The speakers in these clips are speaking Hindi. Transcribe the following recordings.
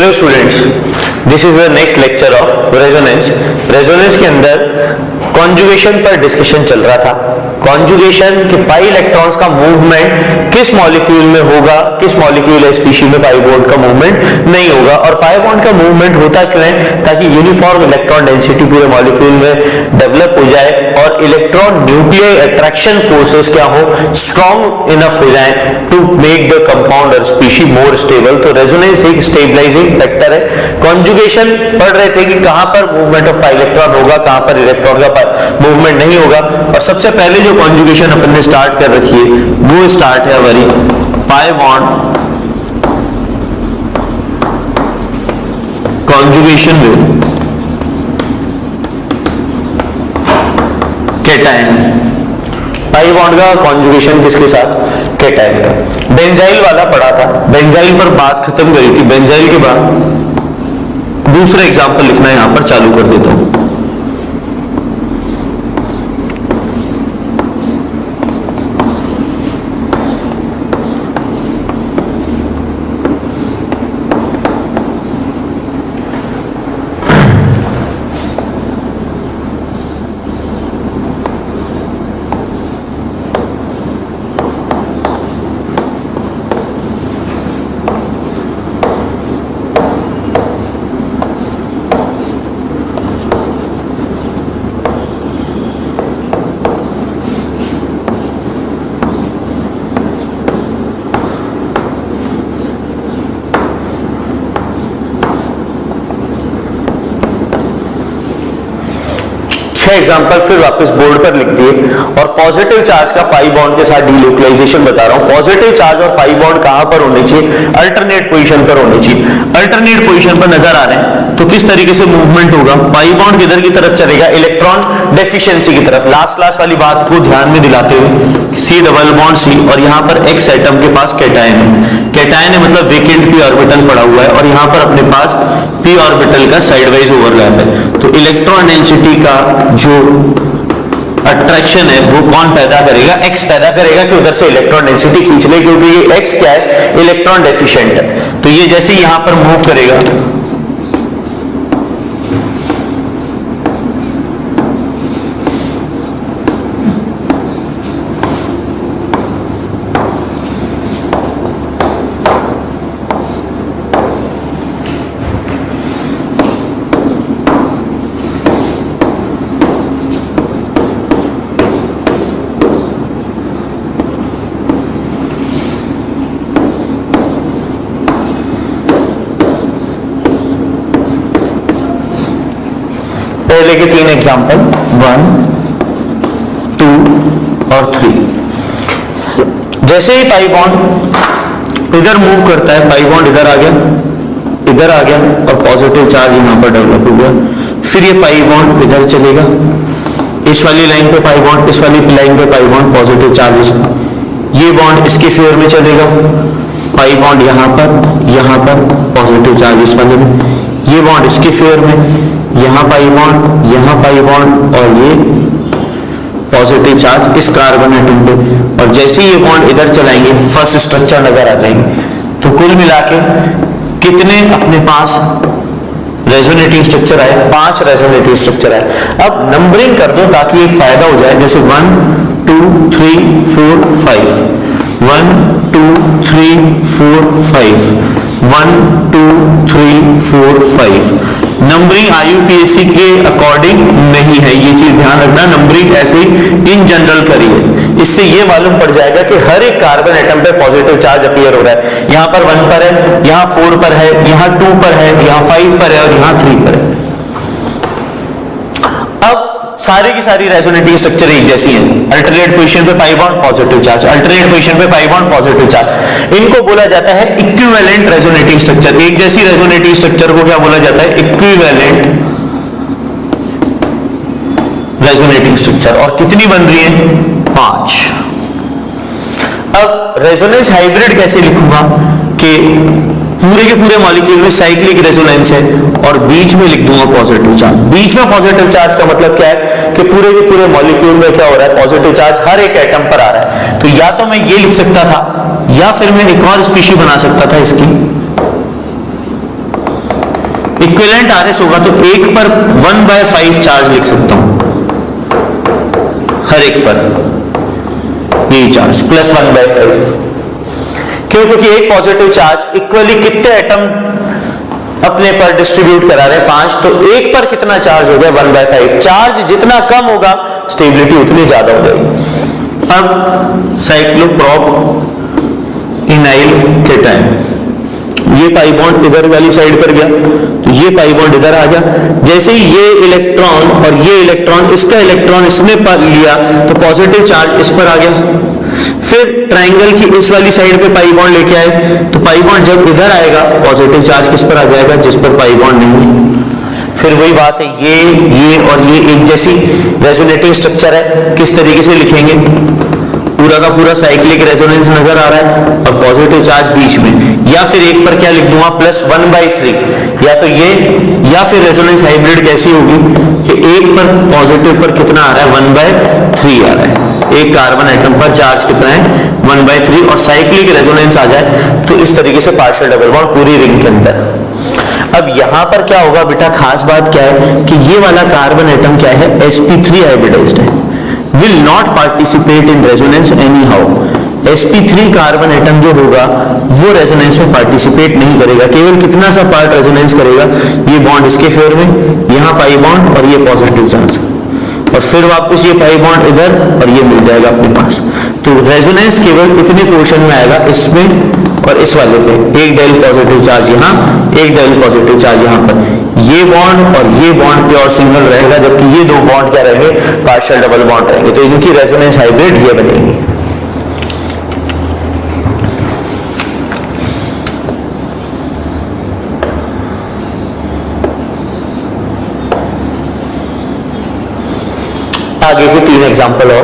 Hello students, this is the next lecture of resonance. Resonance के अंदर कॉन्जुगेशन पर डिस्कशन चल रहा था। कॉन्जुगेशन के पाई इलेक्ट्रॉन्स का मूवमेंट किस मॉलिक्यूल में होगा, किस मॉलिक्यूल या स्पीशीज में पाई बॉन्ड का मूवमेंट नहीं होगा, और पाई बॉन्ड का मूवमेंट होता क्यों है, ताकि यूनिफॉर्म इलेक्ट्रॉन डेंसिटी पूरे मॉलिक्यूल में डेवलप हो जाए और इलेक्ट्रॉन न्यूक्लियर अट्रैक्शन फोर्सेस क्या हो, स्ट्रॉन्ग इनफ हो जाए टू मेक द कंपाउंड और स्पीशीज मोर स्टेबल। तो रेजोनेंस एक स्टेबलाइजिंग फैक्टर है। कॉन्जुगेशन पढ़ रहे थे कि कहां पर मूवमेंट ऑफ पाई इलेक्ट्रॉन होगा, कहां पर इलेक्ट्रॉन का मूवमेंट नहीं होगा। और सबसे पहले जो कॉन्जुगेशन अपन ने स्टार्ट कर रखी है वो स्टार्ट है हमारी pi bond conjugation with cation. Pi bond का कॉन्जुगेशन किसके साथ, कैटायन का। बेंजाइल वाला पढ़ा था, बेंजाइल पर बात खत्म करी थी। बेंजाइल के बाद दूसरा एग्जांपल लिखना यहां पर चालू कर देता हूं। एग्जांपल फिर वापस बोर्ड पर लिख दिए, और पॉजिटिव चार्ज का पाई बॉन्ड के साथ डीलोकलाइजेशन बता रहा हूं। पॉजिटिव चार्ज और पाई बॉन्ड कहां पर होने चाहिए, अल्टरनेट पोजीशन पर होने चाहिए। अल्टरनेट पोजीशन पर नजर आ रहे हैं तो किस तरीके से मूवमेंट होगा, पाई बॉन्ड किधर की तरफ चलेगा, इलेक्ट्रॉन डेफिशिएंसी की तरफ। लास्ट वाली बात को ध्यान में दिलाते हुए सी डबल बॉन्ड सी, और यहां पर एक्स एटम के पास कैटायन है। कैटायन है मतलब वेकेंट पी ऑर्बिटल पड़ा हुआ है, और यहां पर अपने पास पी ऑर्बिटल का साइडवाइज ओवरलैप है। तो इलेक्ट्रॉन डेंसिटी का जो अट्रैक्शन है वो कौन पैदा करेगा, एक्स पैदा करेगा कि उधर से इलेक्ट्रॉन डेंसिटी खींच ले, क्योंकि ये एक्स क्या है, इलेक्ट्रॉन डेफिशिएंट है। तो ये जैसे ही यहां पर मूव करेगा के 3 एग्जांपल 1, 2 और 3। जैसे ही पाई बॉन्ड इधर मूव करता है, पाई बॉन्ड इधर आ गया और पॉजिटिव चार्ज यहां पर डेवलप हो गया। फिर ये पाई बॉन्ड इधर चलेगा, इस वाली लाइन पे पाई बॉन्ड, इस वाली लाइन पे पाई बॉन्ड, पॉजिटिव चार्ज। ये बॉन्ड इसके फेवर में चलेगा, पाई बॉन्ड यहां पर पॉजिटिव चार्ज इस वाले में। ये बॉन्ड इसके फेवर में, यहां पाई बॉन्ड और ये पॉजिटिव चार्ज इस कार्बन एटम पे। और जैसे ही ये बॉन्ड इधर चलाएंगे फर्स्ट स्ट्रक्चर नजर आ जाएंगे। तो कुल मिला के कितने अपने पास रेजोनेटिंग स्ट्रक्चर आए, 5 रेजोनेटिंग स्ट्रक्चर आए। अब नंबरिंग कर दो ताकि एक फायदा हो जाए, जैसे 1, 2, 3, 4, 5, 1, 2, 3, 4, 5, 1, 2, 3, 4, 5। नंबरिंग IUPAC के अकॉर्डिंग नहीं है, ये चीज ध्यान रखना। नंबरिंग ऐसे ही इन जनरल करिए, इससे ये मालूम पड़ जाएगा कि हर एक कार्बन एटम पे पॉजिटिव चार्ज अपीयर हो रहा है। यहां पर 1 पर है, यहां 4 पर है, यहां 2 पर है, यहां 5 पर है और यहां 3 पर है। अब सारी की सारी रेजोनेटिंग स्ट्रक्चर एक जैसी है। अल्टरनेट पोजीशन पे pi bond positive charge, alternate position पे पाई बॉन्ड पॉजिटिव चार्ज। इनको बोला जाता है इक्विवेलेंट रेजोनेटिंग स्ट्रक्चर। एक जैसी रेजोनेटिंग स्ट्रक्चर को क्या बोला जाता है, इक्विवेलेंट रेजोनेटिंग स्ट्रक्चर। और कितनी बन रही है, 5। अब रेजोनेंस हाइब्रिड कैसे लिखूंगा कि पूरे के पूरे मॉलिक्यूल में साइक्लिक रेजोनेंस है और बीच में लिख दूंगा पॉजिटिव चार्ज। बीच में पॉजिटिव चार्ज का मतलब क्या है कि पूरे के पूरे मॉलिक्यूल में क्या हो रहा है, पॉजिटिव चार्ज हर एक एटम पर आ रहा है। तो या तो मैं ये लिख सकता था या फिर मैं एक और स्पीशीज बना सकता था इसकी, इक्विवेलेंट आरएस होगा तो एक पर 1/5 चार्ज लिख सकता हूं, हर एक पर यही चार्ज प्लस 1/5। क्यों? क्योंकि एक पॉजिटिव चार्ज इक्वली कितने एटम अपने पर डिस्ट्रीब्यूट करा रहे हैं, 5, तो एक पर कितना चार्ज हो गया 1/5। चार्ज जितना कम होगा स्टेबिलिटी उतनी ज्यादा हो जाएगी। अब साइक्लोप्रोप इनाइल केटायन, ये पाई बॉन्ड इधर वाली साइड पर गया तो ये पाई बॉन्ड इधर आ गया। जैसे ही ये इलेक्ट्रॉन और ये इलेक्ट्रॉन, इसका इलेक्ट्रॉन इसने लिया तो पॉजिटिव चार्ज इस पर आ गया। फिर ट्रायंगल की इस वाली साइड पे पाई बॉन्ड लेके आए तो पाई बॉन्ड जब इधर आएगा पॉजिटिव चार्ज किस पर आ जाएगा, जिस पर पाई बॉन्ड नहीं है। फिर वही बात है, ये और ये एक जैसी रेजोनेटिंग स्ट्रक्चर है, किस तरीके से लिखेंगे, पूरा का पूरा साइक्लिक रेजोनेंस नजर आ रहा है और पॉजिटिव चार्ज बीच में, या फिर एक पर क्या लिख दूंगा प्लस 1/3, या तो ये, या फिर रेजोनेंस हाइब्रिड कैसी होगी कि एक पर पॉजिटिव पर कितना आ रहा है 1/3 आ रहा है, एक कार्बन एटम पर चार्ज कितना है 1/3, और साइक्लिक रेजोनेंस आ जाए तो इस तरीके से पार्शियल डबल बॉन्ड पूरी रिंग के अंदर। अब यहां पर क्या होगा बेटा, खास बात क्या है कि ये वाला कार्बन एटम क्या है, sp3 हाइब्रिडाइज्ड है, will not participate in resonance anyhow। sp3 carbon atom जो होगा वो रेजोनेंस में पार्टिसिपेट नहीं करेगा, केवल कितना सा पार्ट रेजोनेंस करेगा, ये बॉन्ड इसके फेवर में, यहाँ पाई बॉन्ड और ये पॉजिटिव चार्ज, और फिर वापस ये पाई बॉन्ड इधर और ये मिल जाएगा अपने पास। तो रेजोनेंस केवल इतने पोर्शन में आएगा, इसमें और इस वाले पे, एक डेल पॉजिटिव चार्ज यहाँ, एक डेल पॉजिटिव चार्ज यहाँ पर, ये बॉन्ड और ये बॉन्ड प्योर सिंगल रहेगा, जबकि ये दो बॉन्ड क्या रहेंगे, पार्शियल डबल बॉन्ड रहेंगे। तो इनकी रेजोनेंस हाइब्रिड ये बनेगी। आगे के 3 एग्जांपल और,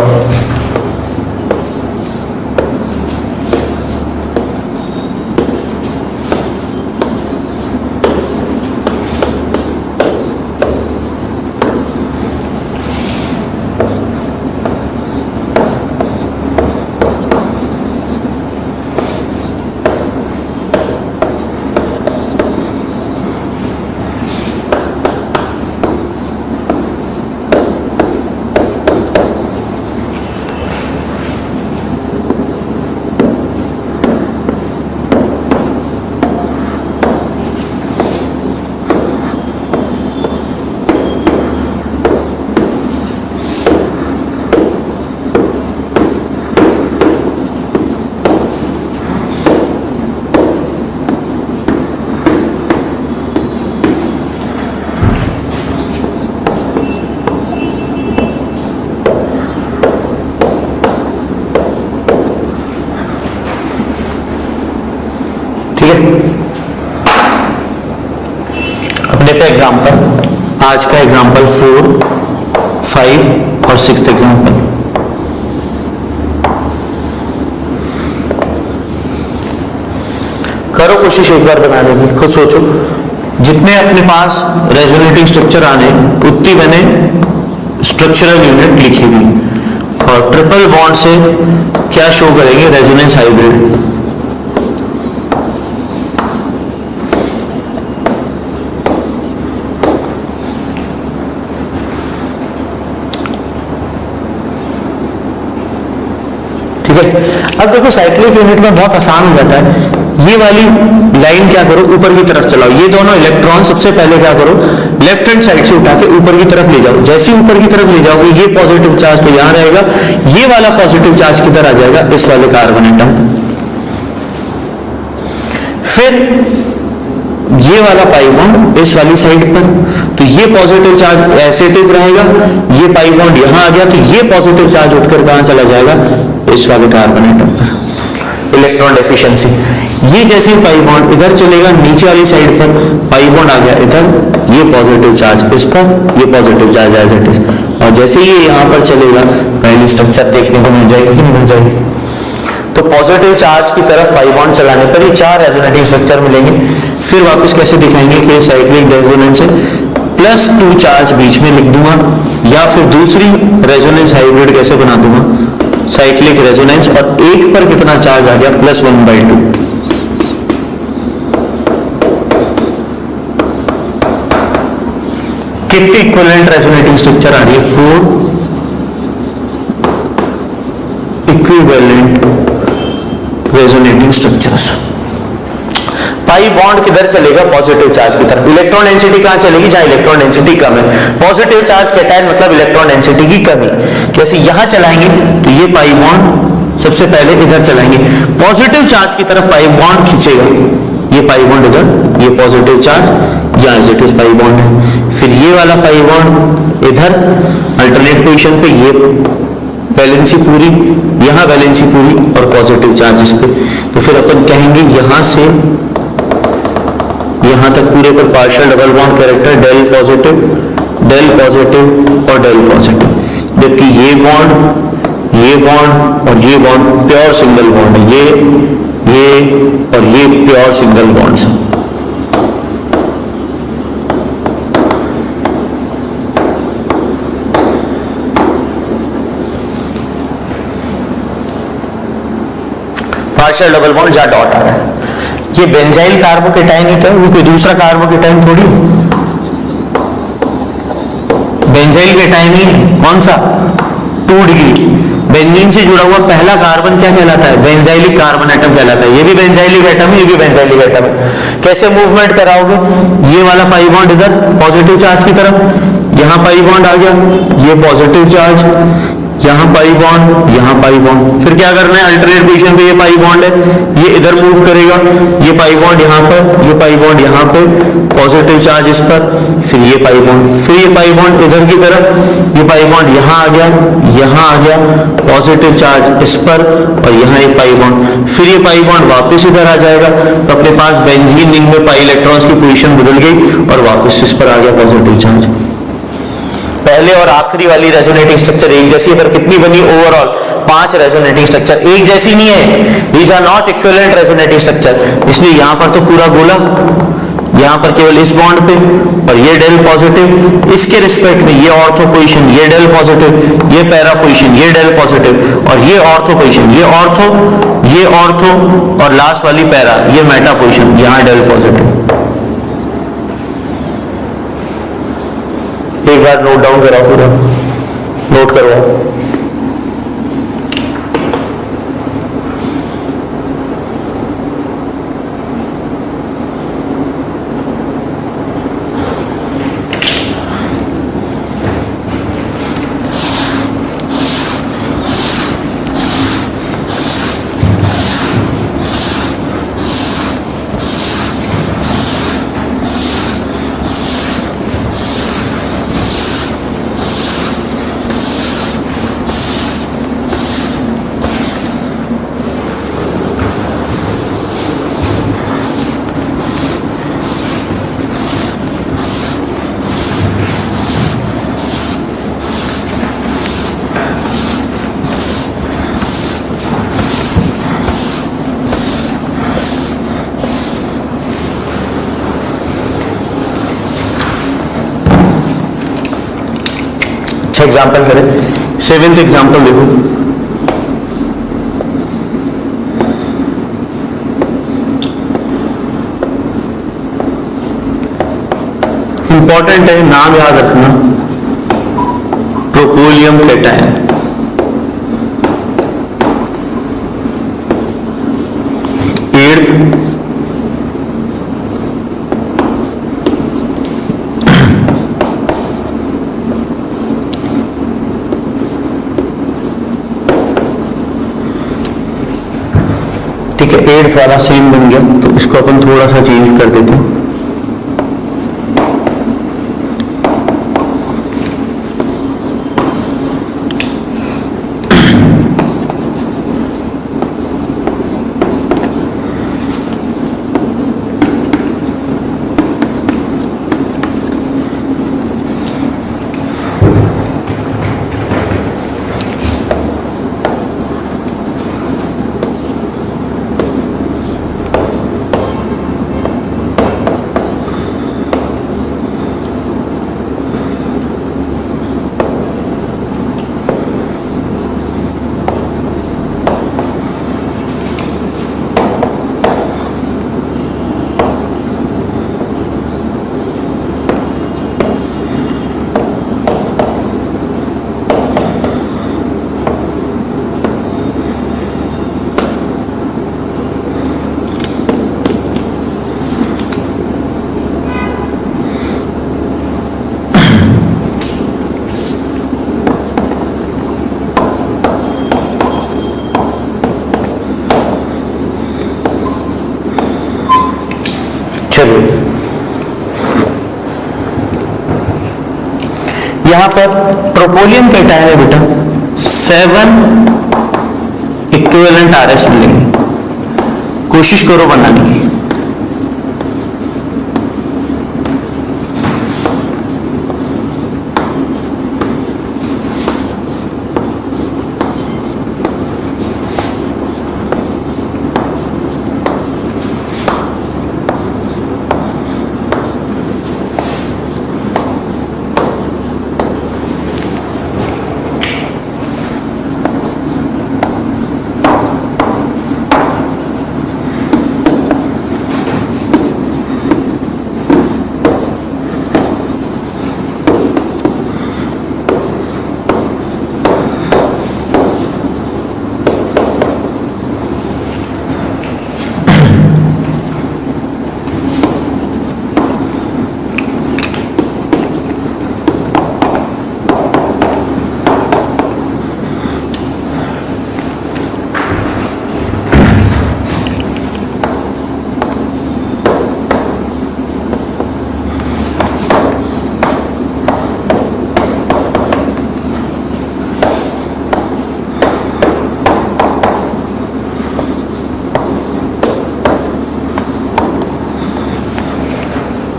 अपने पे एग्जांपल, आज का एग्जांपल 4, 5 और 6th एग्जांपल। करो कोशिश एक बार बनाने की, खुद सोचो, जितने अपने पास रेजोनेटिंग स्ट्रक्चर आने उतनी मैंने स्ट्रक्चरल यूनिट लिखी हुई, और ट्रिपल बॉन्ड से क्या शो करेंगे, रेजोनेंस हाइब्रिड। अब देखो साइक्लिक यूनिट में बहुत आसान हो जाता है, ये वाली लाइन क्या करो, ऊपर की तरफ चलाओ, ये दोनों इलेक्ट्रॉन सबसे पहले क्या करो, लेफ्ट हैंड साइड से उठा के ऊपर की तरफ ले जाओ। जैसे ही ऊपर की तरफ ले जाओगे ये पॉजिटिव चार्ज तो यहां रहेगा, ये वाला पॉजिटिव चार्ज किधर आ जाएगा, इस वाले कार्बन एटम। फिर ये वाला पाई बॉन्ड इस वाली साइड पर, तो ये पॉजिटिव चार्ज ऐसे इट इज रहेगा, ये पाई बॉन्ड यहां आ गया तो ये पॉजिटिव चार्ज उठकर कहां चला जाएगा, इस वाले कार्बन एटम पर। इलेक्ट्रॉन डेफिशिएंसी, ये जैसे पाई बॉन्ड इधर चलेगा नीचे वाली साइड पर, पाई बॉन्ड आ गया इधर, ये पॉजिटिव चार्ज इस पर, ये positive charge as it is, और जैसे ये यहां पर चलेगा पहली स्ट्रक्चर देखने को मिल जाएगी कि नहीं मिल जाएगी। तो पॉजिटिव चार्ज की तरफ पाई बॉन्ड चलाने पर ये 4 रेजोनेटिंग स्ट्रक्चर मिलेंगे। फिर वापस कैसे दिखाएंगे कि साइक्लिक रेजोनेंस है, +2 चार्ज बीच में लिख दूंगा, या फिर दूसरी रेजोनेंस हाइब्रिड कैसे बना दूंगा, साइक्लिक रेजोनेंस, और एक पर कितना चार्ज आ गया, +1/2। कितनी इक्विवेलेंट रेजोनेटिंग स्ट्रक्चर आ रही है? 4 equivalent resonating structures. Pi bond किधर चलेगा? पॉजिटिव चार्ज की तरफ। इलेक्ट्रॉन डेंसिटी कहां चलेगी? जहां इलेक्ट्रॉन डेंसिटी कम है। पॉजिटिव चार्ज कैटायन मतलब इलेक्ट्रॉन डेंसिटी की कमी। कैसे? यहां चलाएंगे तो ये पाई बॉन्ड सबसे पहले इधर चलाएंगे, पॉजिटिव चार्ज की तरफ पाई बॉन्ड खींचेगा। ये पाई बॉन्ड इधर, ये पॉजिटिव चार्ज या as it is pi bond है। फिर ये वाला पाई बॉन्ड इधर अल्टरनेट पोजीशन पे, ये वैलेंसी पूरी, यहां वैलेंसी पूरी और पॉजिटिव चार्ज इस पे। तो फिर अपन कहेंगे यहां से यहां तक पूरे पर partial double bond character, del positive और डेल पॉजिटिव। जबकि ये बॉन्ड और ये बॉन्ड प्योर सिंगल बॉन्ड है। ये और ये प्योर सिंगल बॉन्ड्स हैं। पार्शियल डबल बॉन्ड जहां डॉट आ रहा है, ये बेंजाइल कार्बोकेटाइन ही तो है, वो कोई दूसरा कार्बोकेटाइन थोड़ी। बेंजाइल केटाइन ही कौन सा? 2 डिग्री। बेंजीन से जुड़ा हुआ पहला कार्बन क्या कहलाता है? बेंजाइलिक कार्बन एटम कहलाता है। ये भी बेंजाइलिक एटम है, ये भी बेंजाइलिक एटम है। कैसे मूवमेंट कराओगे? ये वाला पाई बॉन्ड इधर पॉजिटिव चार्ज की तरफ, यहां पाई बॉन्ड आ गया, ये पॉजिटिव चार्ज, यहां पाई बॉन्ड, यहां पाई बॉन्ड। फिर क्या करना है? अल्टरनेट पोजीशन पे ये पाई बॉन्ड है, ये इधर मूव करेगा, ये पाई बॉन्ड यहां पर, ये पाई बॉन्ड यहां पे, पॉजिटिव चार्ज इस पर, फिर ये पाई बॉन्ड, फिर ये पाई बॉन्ड इधर की तरफ, ये पाई बॉन्ड यहां आ गया, पॉजिटिव चार्ज इस पर और यहां एक पाई बॉन्ड, फिर ये पाई बॉन्ड वापस इधर आ जाएगा। तो अपने पास बेंजीन रिंग में पाई इलेक्ट्रॉन्स की पोजीशन बदल गई और वापस इस पर आ गया पॉजिटिव चार्ज। पहले और आखिरी वाली रेजोनेटिंग स्ट्रक्चर एक जैसी है, पर कितनी बनी? Overall 5 resonating structure. एक जैसी नहीं है, these are not equivalent resonating structure. इसलिए यहां पर तो पूरा गोला, यहां पर केवल इस बॉन्ड पे और ये डेल पॉजिटिव, इसके रिस्पेक्ट में ये ऑर्थो पोजीशन, ये डेल पॉजिटिव, ये पैरा पोजीशन, ये डेल पॉजिटिव और ये ऑर्थो पोजीशन, ये ऑर्थो और लास्ट वाली पैरा, ये मेटा पोजीशन, यहां डेल पॉजिटिव। एक बार नोट डाउन कराओ, पूरा नोट करवाओ। एग्जाम्पल करें, 7th एग्जाम्पल देखो। इंपॉर्टेंट है, नाम याद रखना, प्रोपोलियम कैटायन। एट्थ ठीक है, 8th वाला सेम बन गया, तो इसको अपन थोड़ा सा चेंज कर देते हैं। चलिए यहां पर प्रोपोलियम कैटायन है बेटा 7 इक्विवेलेंट RS मिलेंगे, कोशिश करो बनाने की।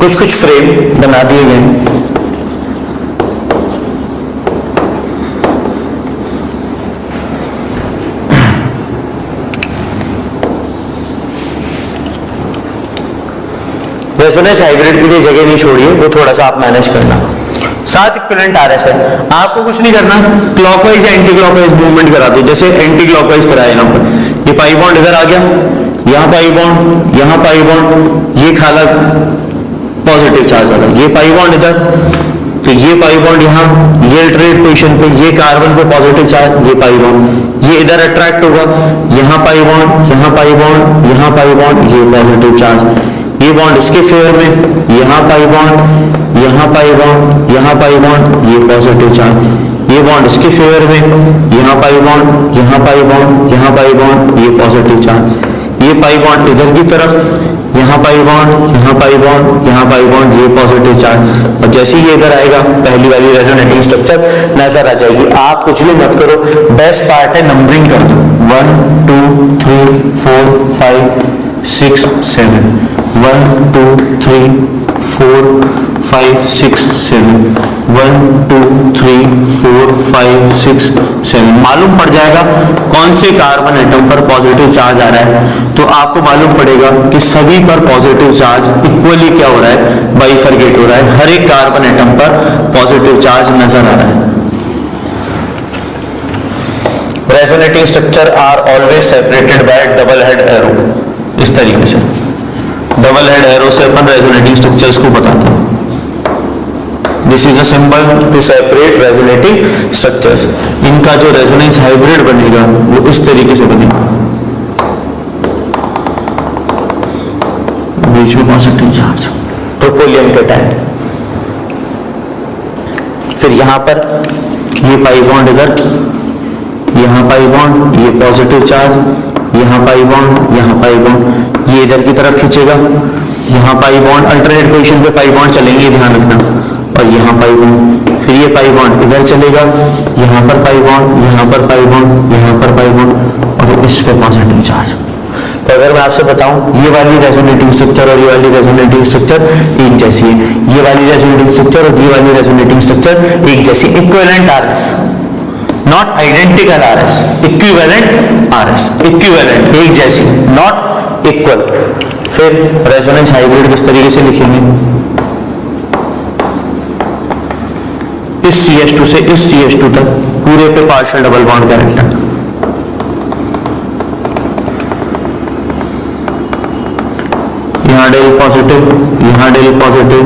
कुछ कुछ फ्रेम बना दिए गए हैं। रेजोनेंस हाइब्रिड के लिए जगह नहीं छोड़िए, वो थोड़ा सा आप मैनेज करना। 7 इक्विवेलेंट RS है, आपको कुछ नहीं करना, क्लॉकवाइज या एंटी क्लॉकवाइज मूवमेंट करा दो। जैसे एंटी क्लॉकवाइज कराया यहाँ पर, ये पाई बॉन्ड इधर आ गया, यहाँ पाई बॉन्ड, यहाँ पाई बॉन्ड, ये खाला पॉजिटिव चार्ज आ गया, ये पाई बॉन्ड इधर, तो ये पाई बॉन्ड यहाँ, ये अल्टरनेट पोजीशन पे, ये कार्बन पे पॉजिटिव चार्ज, ये पाई बॉन्ड, ये इधर अट्रैक्ट होगा, यहाँ पाई बॉन्ड, यहाँ पाई बॉन्ड, यहाँ पाई बॉन्ड, ये पॉजिटिव चार्ज, ये बॉन्ड इसके फेवर में, यहाँ पाई बॉन्ड, यहाँ पाई बॉन्ड, यहाँ पाई बॉन्ड, ये पॉजिटिव चार्ज, ये बॉन्ड इसके फेवर में, यहाँ पाई बॉन्ड, यहाँ पाई बॉन्ड, यहाँ पाई बॉन्ड, ये पॉजिटिव चार्ज, ये पाई बॉन्ड इधर की तरफ, यहाँ पाई बॉन्ड, यहाँ पाई बॉन्ड, यहाँ पाई बॉन्ड, ये पॉजिटिव चार्ज। और जैसे ही ये इधर आएगा पहली वाली रेजोनेटिंग स्ट्रक्चर नजर आ जाएगी। आप कुछ भी मत करो, बेस्ट पार्ट है नंबरिंग कर दो, 1 2 3 4 5 6 7, 1 2 3 4 5 6 7, 1 2 3 4 5 6 7। मालूम पड़ जाएगा कौन से कार्बन एटम पर पॉजिटिव चार्ज आ रहा है, तो आपको मालूम पड़ेगा कि सभी पर पॉजिटिव चार्ज इक्वली क्या हो रहा है, बाइफरकेट हो रहा है। हर एक कार्बन एटम पर पॉजिटिव चार्ज नजर आ रहा है। Resonating structure are always separated by double head arrow. इस तरीके से डबल हेड एरो से अपन रेजोनेटिंग स्ट्रक्चर्स को बताते हैं। This is a symbol to separate resonating structures. इनका जो रेजोनेंस हाइब्रिड बनेगा वो इस तरीके से बनेगा, बीच में पॉजिटिव चार्ज, प्रोपोलियम कैटायन। फिर यहां पर ये पाई बॉन्ड इधर, यहाँ पाई बॉन्ड, ये पॉजिटिव चार्ज, यहाँ पाई बॉन्ड, यहाँ पाई बॉन्ड, ये इधर की तरफ खींचेगा, यहाँ पाई बॉन्ड, अल्टरनेट पोजीशन पे पाई बॉन्ड चलेंगे, ध्यान रखना, और यहाँ पाई बॉन्ड, फिर ये पाई बॉन्ड इधर चलेगा, यहाँ पर पाई बॉन्ड, यहाँ पर पाई बॉन्ड, यहाँ पर पाई बॉन्ड, और इस पे पॉजिटिव चार्ज। तो अगर मैं आपसे बताऊं ये वाली रेजोनेटिंग स्ट्रक्चर और ये वाली रेजोनेटिंग स्ट्रक्चर एक जैसी है, ये वाली रेजोनेटिंग स्ट्रक्चर और ये वाली रेजोनेटिंग स्ट्रक्चर एक जैसी, equivalent RS, not identical RS, equivalent RS, equivalent एक जैसी, नॉट इक्वल। फिर रेजोनेंस हाइब्रिड किस तरीके से लिखेंगे, इस CH2 से इस CH2 तक पूरे पे पार्शियल डबल बॉन्ड कैरेक्टर, यहाँ डेल पॉजिटिव, यहाँ डेल पॉजिटिव,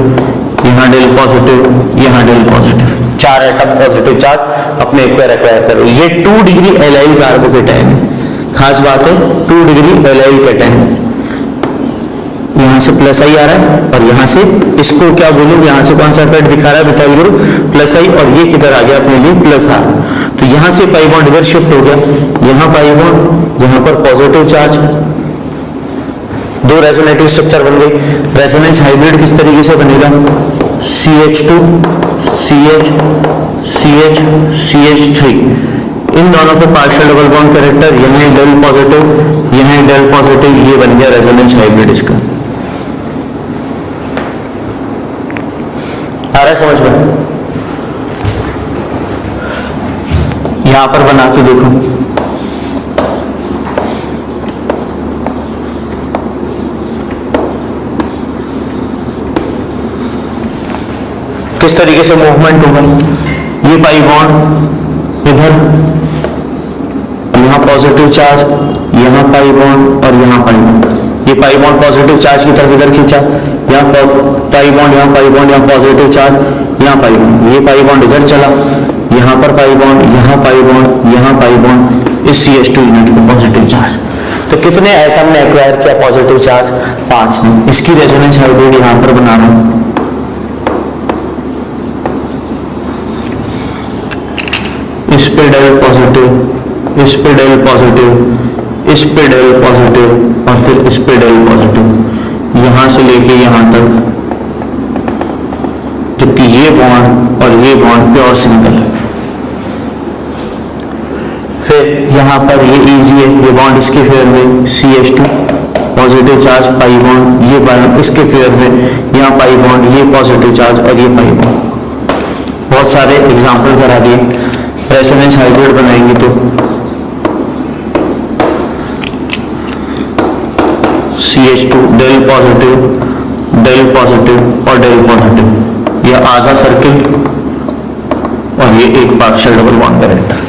यहाँ डेल पॉजिटिव, यहाँ del positive, 4 atom positive charge अपने एक्वायर करो। ये 2 डिग्री एलाइल कार्बोकेटायन है। खास बात है 2 डिग्री एलाइल कैटायन, यहाँ से प्लस आई आ रहा है और यहाँ से इसको क्या बोलूं, यहाँ से कौन सा इफेक्ट दिखा रहा है मिथाइल ग्रुप प्लस आई, और ये किधर आ गया अपने लिए प्लस आर, तो यहाँ से पाई बॉन्ड इधर शिफ्ट हो गया, यहाँ पाई बॉन्ड, यहाँ पर पॉजिटिव चार्ज, दो रेजोनेटिव स्ट्रक्चर बन गई। रेजोनेंस हाइब्रिड किस तरीके से बनेगा, CH2 CH CH CH3, इन दोनों पे पार्शियल डबल बॉन्ड कैरेक्टर, यहाँ डेल पॉजिटिव यहाँ डेल पॉजिटिव, ये बन गया रेजोनेंस हाइब्रिड इसका। आ रहा है समझ में? यहां पर बना के देखो, किस तरीके से मूवमेंट होगा। ये पाई बॉन्ड इधर, यहां पॉजिटिव चार्ज, यहां पाई बॉन्ड और यहां पाई बॉन्ड। ये पाई बॉन्ड पॉजिटिव चार्ज की तरफ इधर खींचा, यहाँ पाई बॉन्ड, यहाँ पाई बॉन्ड, यहाँ पॉजिटिव चार्ज, यहाँ पाई बॉन्ड। ये पाई बॉन्ड इधर चला, यहाँ पर पाई बॉन्ड, यहाँ पाई बॉन्ड, यहाँ पाई बॉन्ड, इस CH2 यूनिट पे पॉजिटिव चार्ज। तो कितने एटम ने एक्वायर किया पॉजिटिव चार्ज, 5 ने। इसकी रेजोनेंस हाइब्रिड यहाँ पर बना रहा हूं। इस पे डेल पॉजिटिव, इस पे डेल पॉजिटिव, इस पे डेल पॉजिटिव और फिर इस पे डेल पॉजिटिव, यहां से लेके यहां तक, जबकि ये बॉन्ड और ये बॉन्ड प्योर सिंगल है। फिर यहां पर ये इजी है, ये बॉन्ड इसके फेयर में, CH2 positive charge pi bond, ये बॉन्ड इसके फेयर में, यहाँ पाई बॉन्ड, ये पॉजिटिव चार्ज और ये पाई बॉन्ड। बहुत सारे एग्जाम्पल करा दिए। रेजोनेंस हाइब्रिड बनाएंगे तो CH2 डेल पॉजिटिव और डेल पॉजिटिव, यह आधा सर्किल और ये एक partial double bond character.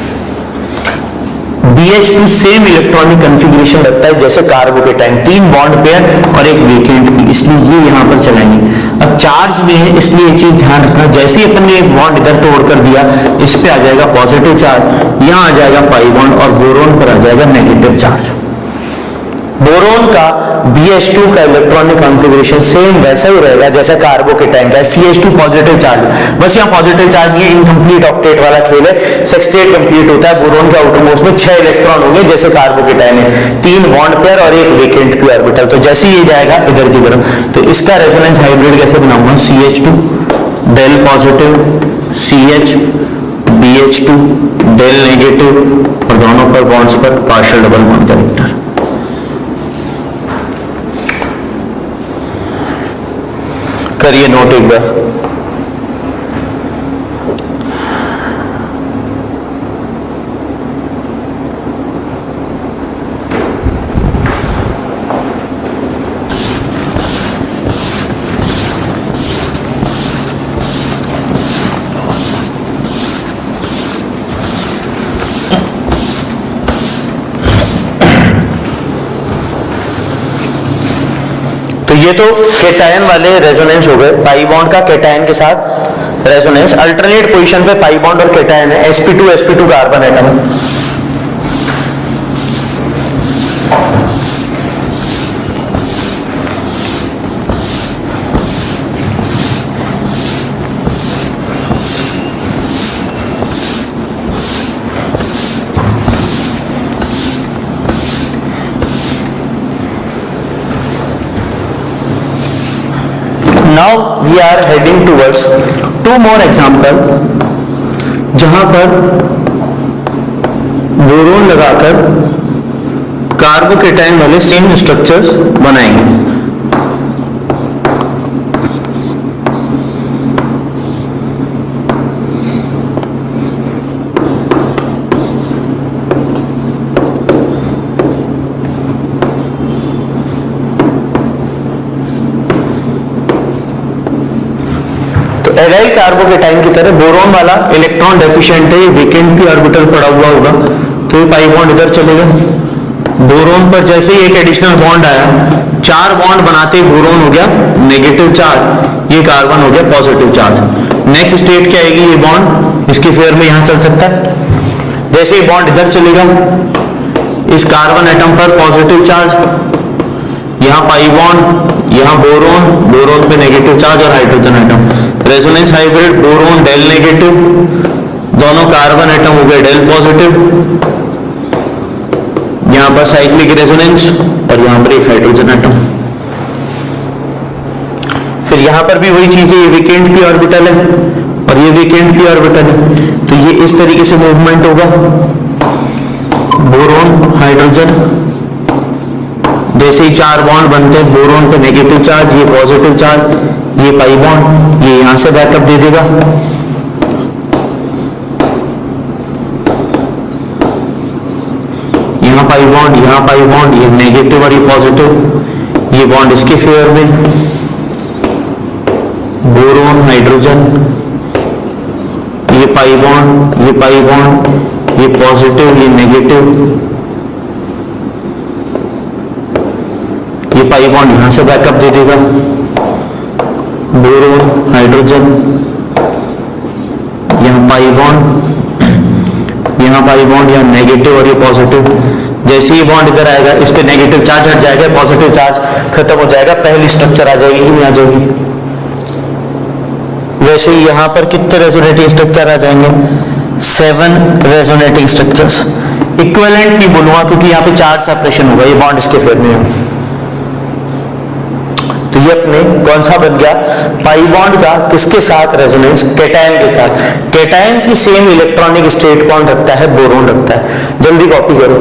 BH2 same electronic configuration रखता है जैसे कार्बोकेटाइन, 3 बॉन्ड पेयर और एक वेकेंट की, इसलिए ये यहां पर चलाएंगे। अब चार्ज में है इसलिए एक चीज ध्यान रखना, जैसे ही अपन ने एक बॉन्ड इधर तोड़ कर दिया, इस पे आ जाएगा पॉजिटिव चार्ज, यहां आ जाएगा पाई बॉन्ड और बोरोन पर आ जाएगा नेगेटिव चार्ज। बोरोन का BH2 का इलेक्ट्रॉनिक कॉन्फ़िगरेशन सेम वैसा ही रहेगा जैसा कार्बोकेटाइन का, CH2 पॉजिटिव चार्ज, बस यहाँ पॉजिटिव चार्ज ये इनकम्प्लीट ऑक्टेट वाला खेल है, सेक्सटेट कंप्लीट होता है। बोरोन के आउटरमोस्ट में 6 इलेक्ट्रॉन होंगे जैसे कार्बोकेटाइन है, 3 बॉन्ड पेयर और एक वेकेंट पी ऑर्बिटल। तो जैसे ये जाएगा इधर की तरफ, तो इसका रेजोनेंस हाइब्रिड कैसे बनाऊंगा, CH2 del positive CH BH2 del negative और दोनों पर बॉन्ड्स पर पार्शियल डबल बॉन्ड कैरेक्टर। करिए नोट एक बार। ये तो कैटायन वाले रेजोनेंस हो गए, पाई बॉन्ड का कैटायन के साथ रेजोनेंस। अल्टरनेट पोजीशन पे पाई बॉन्ड और कैटायन है, sp2 कार्बन एटम है। Now we are heading towards 2 more example, जहां पर बोरोन लगाकर कार्बोकेटाइन वाले सेम स्ट्रक्चर्स बनाएंगे। एराइल कार्बोकेटाइन की तरह बोरोन वाला इलेक्ट्रॉन डेफिशिएंट है, वेकेंट पी ऑर्बिटल पड़ा हुआ होगा, तो ये पाई बॉन्ड इधर चलेगा। बोरोन पर जैसे ही एक एडिशनल बॉन्ड आया, 4 बॉन्ड बनाते बोरोन हो गया नेगेटिव चार्ज, ये कार्बन हो गया पॉजिटिव चार्ज। नेक्स्ट स्टेट क्या आएगी, ये बॉन्ड इसके फेयर में यहां चल सकता है। जैसे ही बॉन्ड इधर चलेगा, इस कार्बन एटम पर पॉजिटिव चार्ज, यहाँ पाई बॉन्ड, यहाँ बोरोन, बोरोन पे नेगेटिव चार्ज और hydrogen atom. Resonance hybrid boron del negative, दोनों कार्बन एटम हो गए डेल पॉजिटिव, यहाँ पर साइक्लिक रेजोनेंस और यहाँ पर एक हाइड्रोजन एटम। फिर यहां पर भी वही चीज है, ये वेकेंट पी ऑर्बिटल है और ये वेकेंट पी ऑर्बिटल है, तो ये इस तरीके से मूवमेंट होगा। बोरोन हाइड्रोजन, जैसे ही 4 बॉन्ड बनते हैं, बोरोन पे नेगेटिव चार्ज, ये पॉजिटिव चार्ज, ये पाई बॉन्ड, ये यहां से बैकअप दे देगा। यहाँ पाई बॉन्ड, यहाँ पाई बॉन्ड, ये नेगेटिव और ये पॉजिटिव, ये बॉन्ड इसके फेवर में, बोरोन हाइड्रोजन, ये पाई बॉन्ड, ये पाई बॉन्ड, ये पॉजिटिव, ये नेगेटिव, ये पाई बॉन्ड यहां से बैकअप दे देगा। बोरोन हाइड्रोजन, यहाँ पाई बॉन्ड, यहाँ पाई बॉन्ड, यहाँ नेगेटिव और ये पॉजिटिव। जैसे ही बॉन्ड इधर आएगा, इस पे नेगेटिव चार्ज हट जाएगा, पॉजिटिव चार्ज खत्म हो जाएगा, पहली स्ट्रक्चर आ जाएगी कि नहीं आ जाएगी। वैसे ही यहाँ पर कितने रेजोनेटिंग स्ट्रक्चर आ जाएंगे? 7 रेजोनेटिंग स्ट्रक्चर्स। इक्विवेलेंट नहीं बोलूंगा क्योंकि यहाँ पे चार्ज सेपरेशन होगा, ये बॉन्ड इसके फेवर में है। तो ये अपने कौन सा बन गया? पाई बॉन्ड का किसके साथ रेजोनेंस? कैटायन के साथ। कैटायन की सेम इलेक्ट्रॉनिक स्टेट कौन रखता है? बोरोन रखता है। जल्दी कॉपी करो।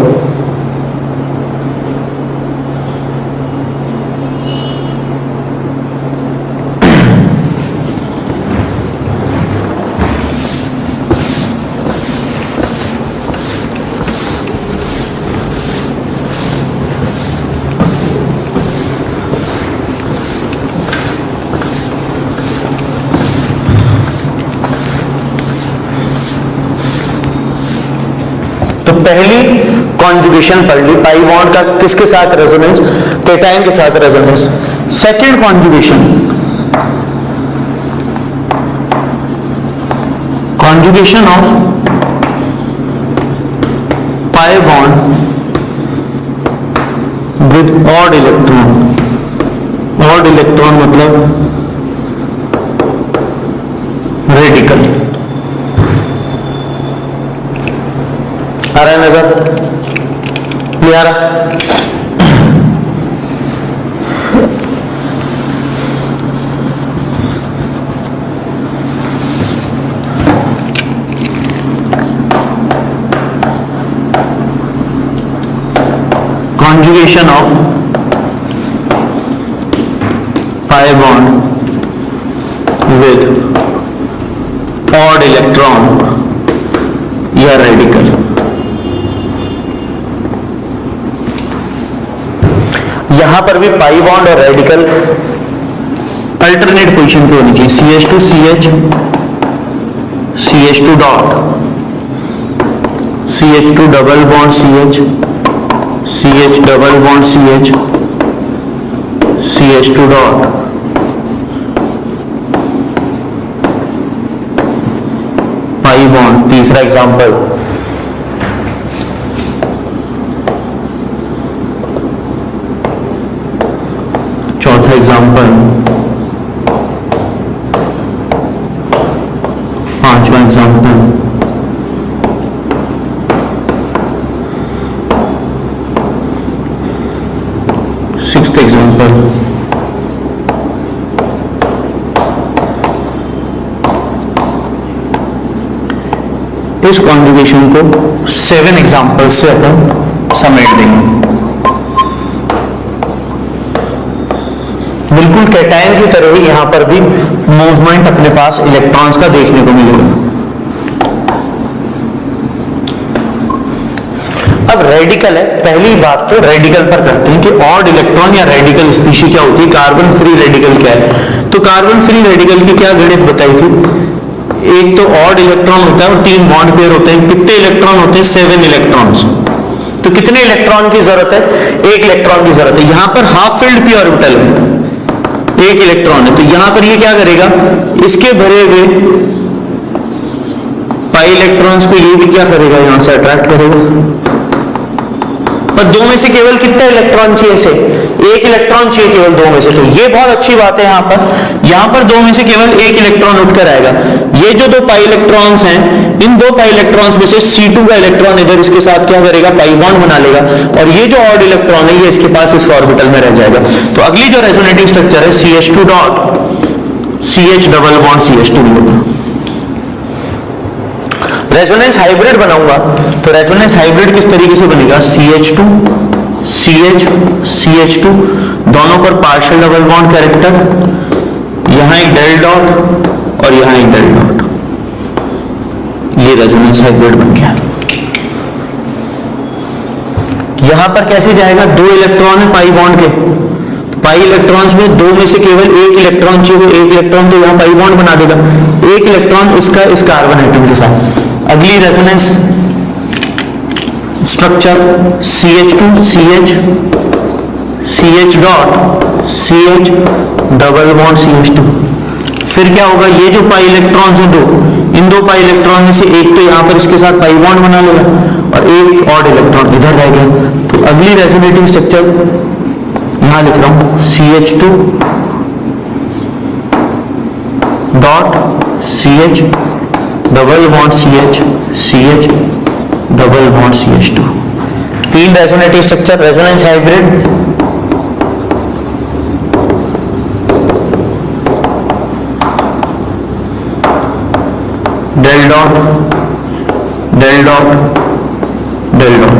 पहली कॉन्जुगेशन पढ़ ली, पाई बॉन्ड का किसके साथ रेजोनेंस? कैटायन के साथ resonance. Second conjugation, conjugation of pi bond with odd electron. Odd electron मतलब रेडिकल। आ रहा है नजर? नहीं आ रहा? Conjugation of pi bond with odd electron या radical। यहां पर भी पाई बॉन्ड और रेडिकल अल्टरनेट पोजीशन पे होनी चाहिए। CH2 CH, CH2 dot, CH2 double bond CH, CH double bond CH, CH2 dot, pi bond. तीसरा एग्जांपल, चौथा एग्जांपल, पांचवा एग्जांपल, सिक्स्थ एग्जांपल, इस कॉन्जुगेशन को 7 एग्जांपल से अपन समेट देंगे। बिल्कुल कैटायन की तरह ही यहां पर भी मूवमेंट अपने पास इलेक्ट्रॉन्स का देखने को मिलेगा। अब रेडिकल है, पहली बात तो रेडिकल पर करते हैं कि ऑड इलेक्ट्रॉन या रेडिकल स्पीशीज क्या होती है, कार्बन फ्री रेडिकल क्या है। तो कार्बन फ्री रेडिकल की क्या गणित बताई थी? एक तो ऑड इलेक्ट्रॉन होता है और 3 बॉन्ड पेयर होते हैं। कितने इलेक्ट्रॉन होते हैं? 7 इलेक्ट्रॉन्स। तो कितने इलेक्ट्रॉन की जरूरत है? 1 इलेक्ट्रॉन की जरूरत है। यहां पर हाफ फिल्ड पी ऑर्बिटल है, 1 इलेक्ट्रॉन है, तो यहां पर ये क्या करेगा? इसके भरे हुए पाई इलेक्ट्रॉन्स को ये भी क्या करेगा? यहां से अट्रैक्ट करेगा। पर दो में से केवल कितने इलेक्ट्रॉन चाहिए से, एक इलेक्ट्रॉन चाहिए केवल दो में से। तो ये बहुत अच्छी बात है, यहाँ पर दो में से केवल एक इलेक्ट्रॉन उठकर आएगा। ये जो दो पाई इलेक्ट्रॉन्स हैं, इन दो पाई इलेक्ट्रॉन्स में से C2 का इलेक्ट्रॉन इधर इसके साथ क्या करेगा, पाई बॉन्ड बना लेगा, और ये जो ऑड इलेक्ट्रॉन है ये इसके पास इस ऑर्बिटल में रह जाएगा। तो अगली जो रेजोनेटिंग स्ट्रक्चर है CH2 dot CH double bond CH2 मिलेगा। रेजोनेंस हाइब्रिड बनाऊंगा तो रेजोनेंस हाइब्रिड किस तरीके से बनेगा, CH2 CH CH2 दोनों पर पार्शियल डबल बॉन्ड कैरेक्टर, यहां एक डेल डॉट और यहां एक डेल डॉट, ये रेजोनेंस हाइब्रिड बन गया। यहां पर कैसे जाएगा, दो इलेक्ट्रॉन है पाई बॉन्ड के, पाई इलेक्ट्रॉन्स में दो में से केवल एक इलेक्ट्रॉन चाहिए, एक इलेक्ट्रॉन तो यहां पाई बॉन्ड बना देगा, एक इलेक्ट्रॉन इसका इस कार्बन एटम के साथ। अगली resonance structure CH2 CH CH dot CH double bond CH2। फिर क्या होगा, ये जो पाई इलेक्ट्रॉन्स हैं दो, इन दो पाई इलेक्ट्रॉन में से एक तो यहां पर इसके साथ पाई बॉन्ड बना लेगा और एक ऑड इलेक्ट्रॉन इधर रह गया। तो अगली रेजोनेटिंग स्ट्रक्चर यहां लिख रहा हूं CH2 dot CH double bond CH CH double bond CH2। तीन resonating structure, resonance hybrid, del dot del dot del dot.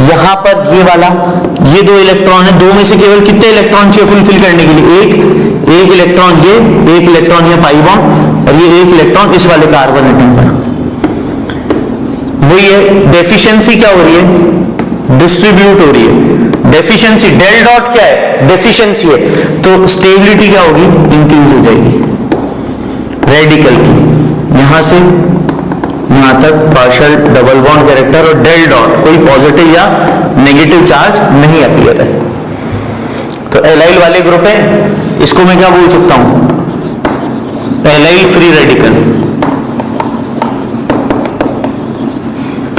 यहां पर ये वाला, ये दो इलेक्ट्रॉन है, दो में से केवल कितने इलेक्ट्रॉन चाहिए फुलफिल करने के लिए, एक इलेक्ट्रॉन ये, एक इलेक्ट्रॉन ये पाई बॉन्ड, और ये एक इलेक्ट्रॉन इस वाले कार्बन एटम पर। वही है, डेफिशिएंसी क्या हो रही है, डिस्ट्रीब्यूट हो रही है। डेफिशिएंसी डेल डॉट क्या है, डेफिशिएंसी है, तो स्टेबिलिटी क्या होगी, इंक्रीज हो जाएगी रेडिकल की, यहां से यहां तक पार्शियल डबल बॉन्ड कैरेक्टर और डेल डॉट, कोई पॉजिटिव या नेगेटिव चार्ज नहीं अपीयर है। तो एलाइल वाले ग्रुप है, इसको मैं क्या बोल सकता हूं, एलाइल फ्री रेडिकल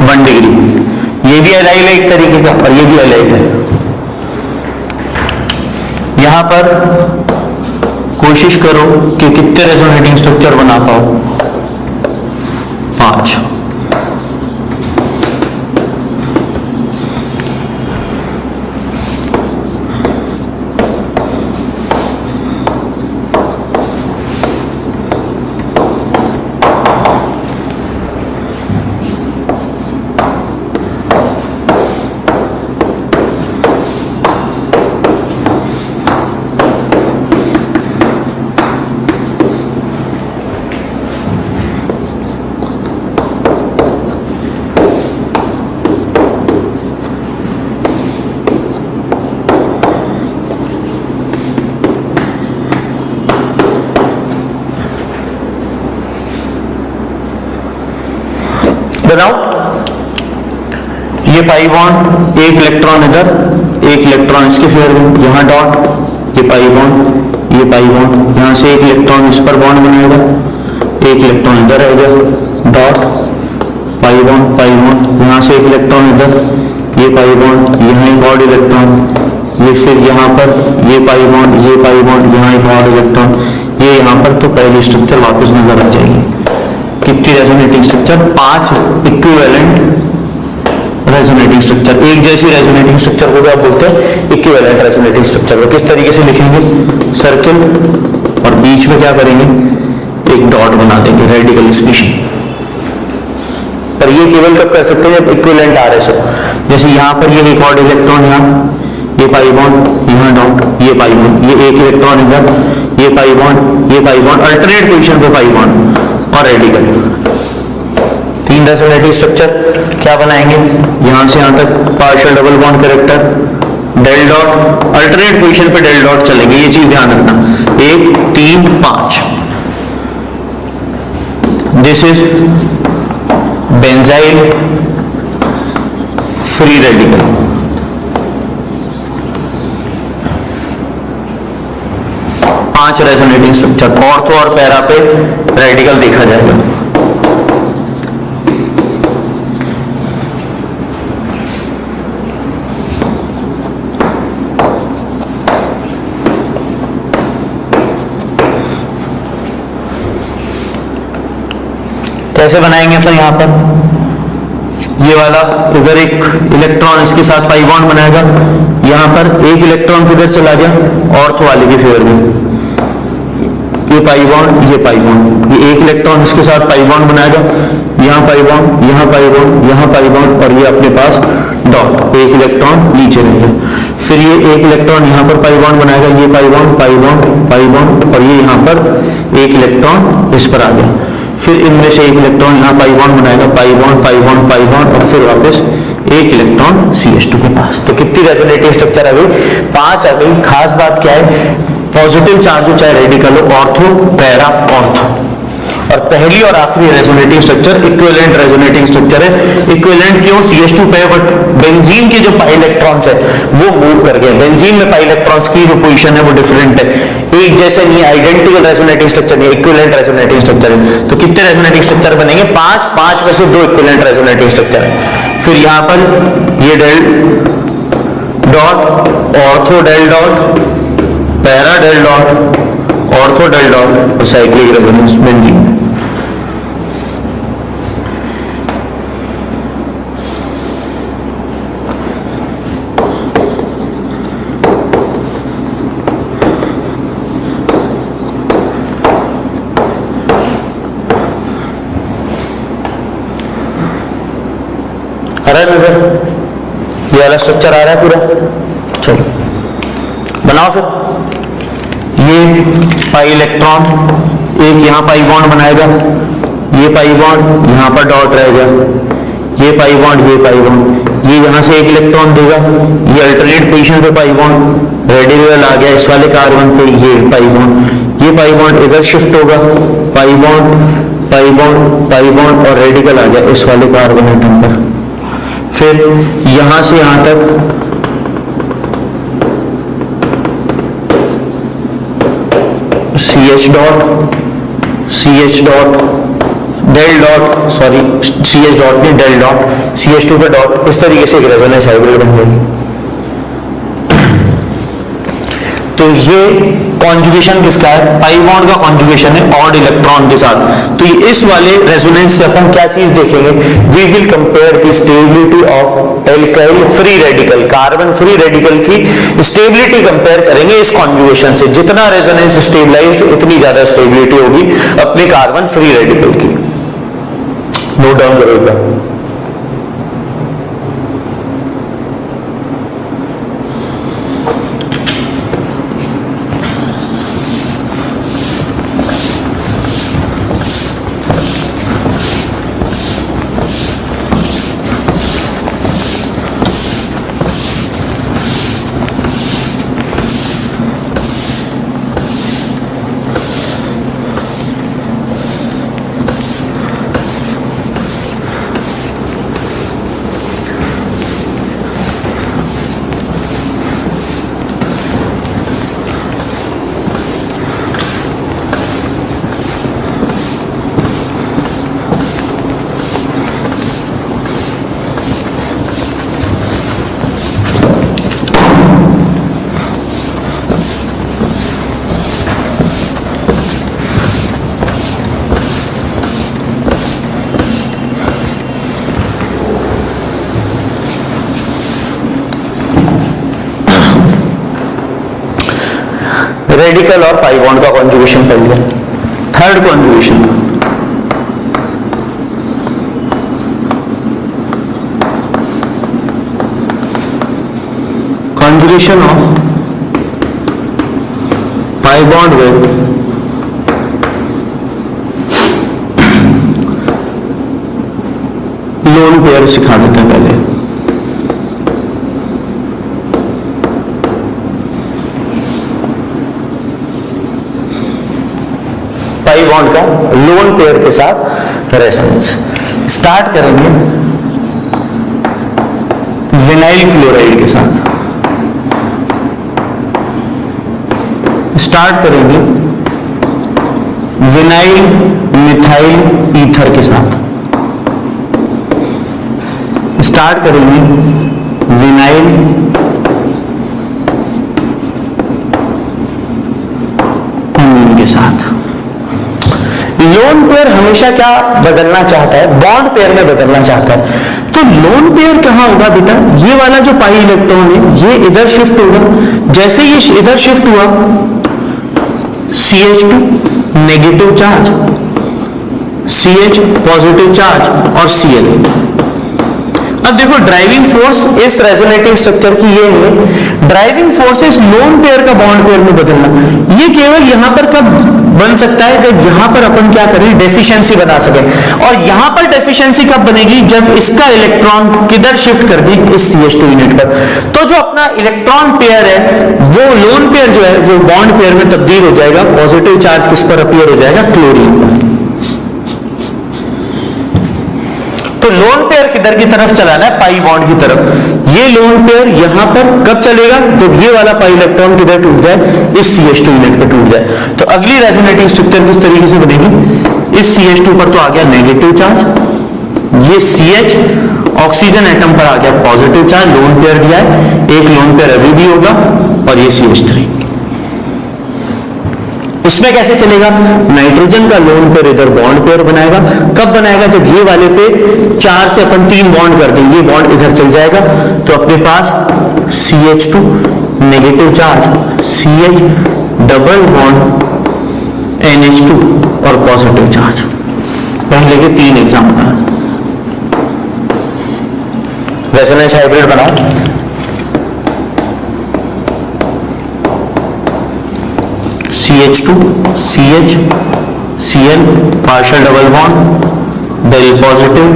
1 डिग्री। ये भी एलाइल है एक तरीके का और ये भी एलाइल है। यहां पर कोशिश करो कि कितने रेजोनेटिंग स्ट्रक्चर बना पाओ, 5। बनाओ, ये पाई बॉन्ड, एक इलेक्ट्रॉन इधर, एक इलेक्ट्रॉन इसके फेयर में, यहां डॉट, ये पाई बॉन्ड, ये पाई बॉन्ड, यहां से एक इलेक्ट्रॉन इस पर बॉन्ड बनाएगा, एक इलेक्ट्रॉन इधर आएगा, डॉट, पाई बॉन्ड, यहां से एक इलेक्ट्रॉन इधर, ये पाई बॉन्ड, यहां एक और इलेक्ट्रॉन, ये फिर यहां पर ये पाई बॉन्ड, यहां एक और इलेक्ट्रॉन, ये यहां पर। तो पहली स्ट्रक्चर वापस नजर आ जाएगी। कितनी resonating structure, 5 equivalent resonating structure. एक जैसी रेजोनेटिंग स्ट्रक्चर को क्या बोलते हैं, इक्विवेलेंट रेजोनेटिंग स्ट्रक्चर। किस तरीके से लिखेंगे, सर्किल और बीच में क्या करेंगे, एक डॉट बना देंगे, रेडिकल स्पीशीज। पर ये केवल कब कर सकते हैं, जब इक्विवेलेंट RS हो। जैसे यहाँ पर ये एक और इलेक्ट्रॉन, यहाँ ये पाई बॉन्ड, यहाँ डॉट, ये पाई बॉन्ड, ये एक इलेक्ट्रॉन इधर, ये पाई बॉन्ड, अल्टरनेट पोजीशन पे पाई बॉन्ड और रेडिकल। 3 रेजोनेटिंग स्ट्रक्चर क्या बनाएंगे, यहां से यहां तक partial double bond character, del dot, alternate position पे डेल डॉट चलेंगे, ये चीज ध्यान रखना। 1 3 5, this is benzyl free radical. 5 resonating structure, ortho और पैरा पे रेडिकल देखा जाएगा। कैसे बनाएंगे? तो यहाँ पर ये वाला इधर एक इलेक्ट्रॉन इसके साथ पाई बॉन्ड बनाएगा, यहाँ पर एक इलेक्ट्रॉन किधर चला गया ऑर्थो वाले के फेवर में, ये पाई बॉन्ड, ये पाई बॉन्ड, ये एक इलेक्ट्रॉन इसके साथ पाई बॉन्ड बनाएगा, यहाँ पाई बॉन्ड, यहाँ पाई बॉन्ड, यहाँ पाई बॉन्ड, और ये अपने पास डॉट, एक इलेक्ट्रॉन नीचे रहेगा। फिर ये एक इलेक्ट्रॉन यहाँ पर पाई बॉन्ड बनाएगा, ये पाई बॉन्ड, पाई बॉन्ड, पाई बॉन्ड, और ये यहाँ पर एक इलेक्ट्रॉन इस पर आ गया। फिर इनमें से एक इलेक्ट्रॉन यहाँ पाई बॉन्ड बनाएगा, पाई बॉन्ड, पाई बॉन्ड, पाई बॉन्ड, और फिर वापस एक इलेक्ट्रॉन CH2 के पास। तो कितनी रेजोनेटिंग स्ट्रक्चर आ गई? 5 आ गई। खास बात क्या है? पॉजिटिव चार्ज हो चाहे रेडिकल हो, ऑर्थो, पैरा, ऑर्थो। और पहली और आखिरी resonating structure equivalent resonating structure है। इक्विवेलेंट क्यों? CH2 पे, बट बेंजीन के जो पाई इलेक्ट्रॉन्स है वो मूव कर गए। बेंजीन में पाई इलेक्ट्रॉन्स की जो पोजीशन है वो डिफरेंट है, एक जैसे नहीं, आइडेंटिकल रेजोनेटिंग स्ट्रक्चर नहीं, इक्विवेलेंट रेजोनेटिंग स्ट्रक्चर है। तो कितने रेजोनेटिंग स्ट्रक्चर बनेंगे? 5 में से 2 इक्विवेलेंट रेजोनेटिंग स्ट्रक्चर है। फिर यहाँ पर ये del dot, ortho del dot, para del dot, ortho del dot, और साइक्लिक रेजोनेंस बेंजीन में। नजर ये वाला स्ट्रक्चर आ रहा है पूरा। चलो बनाओ। फिर ये पाई इलेक्ट्रॉन एक यहाँ पाई बॉन्ड बनाएगा, ये पाई बॉन्ड यहाँ पर डॉट रहेगा, ये पाई बॉन्ड, ये पाई बॉन्ड, ये यहाँ से एक इलेक्ट्रॉन देगा, ये अल्टरनेट पोजीशन पे पाई बॉन्ड, रेडिकल आ गया इस वाले कार्बन पे, ये पाई बॉन्ड, ये पाई बॉन्ड इधर शिफ्ट होगा, पाई बॉन्ड, पाई बॉन्ड, पाई बॉन्ड, और रेडिकल आ गया इस वाले कार्बन एटम पर। फिर यहां से यहां तक CH dot, CH dot, del dot, sorry CH dot नहीं डेल डॉट, CH2 पे डॉट, इस तरीके से एक रेजोनेंस हाइब्रिड बन जाएगी। तो ये कॉन्जुगेशन किसका है? पाई बॉन्ड का कॉन्जुगेशन है ऑड इलेक्ट्रॉन के साथ। तो इस वाले रेजोनेंस से अपन क्या चीज देखेंगे? We will compare the stability of alkyl free radical, carbon free radical की स्टेबिलिटी कंपेयर करेंगे इस कॉन्जुगेशन से। जितना रेजोनेंस स्टेबलाइज्ड उतनी ज्यादा स्टेबिलिटी होगी अपने कार्बन फ्री रेडिकल की। नोट डाउन करेगा। रेडिकल और पाई बॉन्ड का कॉन्जुगेशन कर लिया। Third conjugation, conjugation of pi bond with lone pair सिखा देते हैं पहले। पाई बॉन्ड का लोन पेयर के साथ रेजोनेंस स्टार्ट करेंगे विनाइल क्लोराइड के साथ। स्टार्ट करेंगे विनाइल मिथाइल ईथर के साथ, स्टार्ट करेंगे विनाइल अमीन के साथ। लोन पेयर हमेशा क्या बदलना चाहता है, बॉन्ड पेयर में बदलना चाहता है। तो लोन पेयर कहां होगा बेटा, ये वाला जो पाई इलेक्ट्रॉन है ये इधर शिफ्ट होगा। जैसे ये इधर शिफ्ट हुआ CH2 negative charge, CH positive charge और Cl। अब देखो ड्राइविंग फोर्स इस रेजोनेटिंग स्ट्रक्चर की ये नहीं है, ड्राइविंग फोर्स इस लोन पेयर का बॉन्ड पेयर में बदलना। ये केवल यहां पर कब बन सकता है, जब यहां पर अपन क्या करें, डेफिशिएंसी बना सके। और यहां पर डेफिशिएंसी कब बनेगी, जब इसका इलेक्ट्रॉन किधर शिफ्ट कर दी, इस CH2 यूनिट पर। तो जो अपना इलेक्ट्रॉन पेयर है वो लोन पेयर जो है वो बॉन्ड पेयर में तब्दील हो जाएगा। पॉजिटिव चार्ज किस पर अपीयर हो जाएगा, क्लोरीन पर। तो लोन पेयर किधर की तरफ चलाना है, पाई बॉन्ड की तरफ। ये लोन पेयर यहां पर कब चलेगा, जब ये वाला पाई इलेक्ट्रॉन किधर टूट जाए, इस CH2 यूनिट पर टूट जाए। तो अगली रेजोनेटिंग स्ट्रक्चर किस तरीके से बनेगी, इस CH2 पर तो आ गया नेगेटिव चार्ज, ये CH ऑक्सीजन एटम पर आ गया पॉजिटिव चार्ज, लोन पेयर दिया है, एक लोन पेयर अभी भी होगा, और ये CH3। इसमें कैसे चलेगा, नाइट्रोजन का लोन पेयर इधर बॉन्ड पेयर बनाएगा। कब बनाएगा, जब ये वाले पे 4 से अपन 3 बॉन्ड कर देंगे, ये बॉन्ड इधर चल जाएगा। तो अपने पास CH2 negative charge, CH double bond NH2 और पॉजिटिव चार्ज। पहले के 3 एग्जाम्पल। रेजोनेंस हाइब्रिड बनाओ। CH2 CH Cl partial double bond, del positive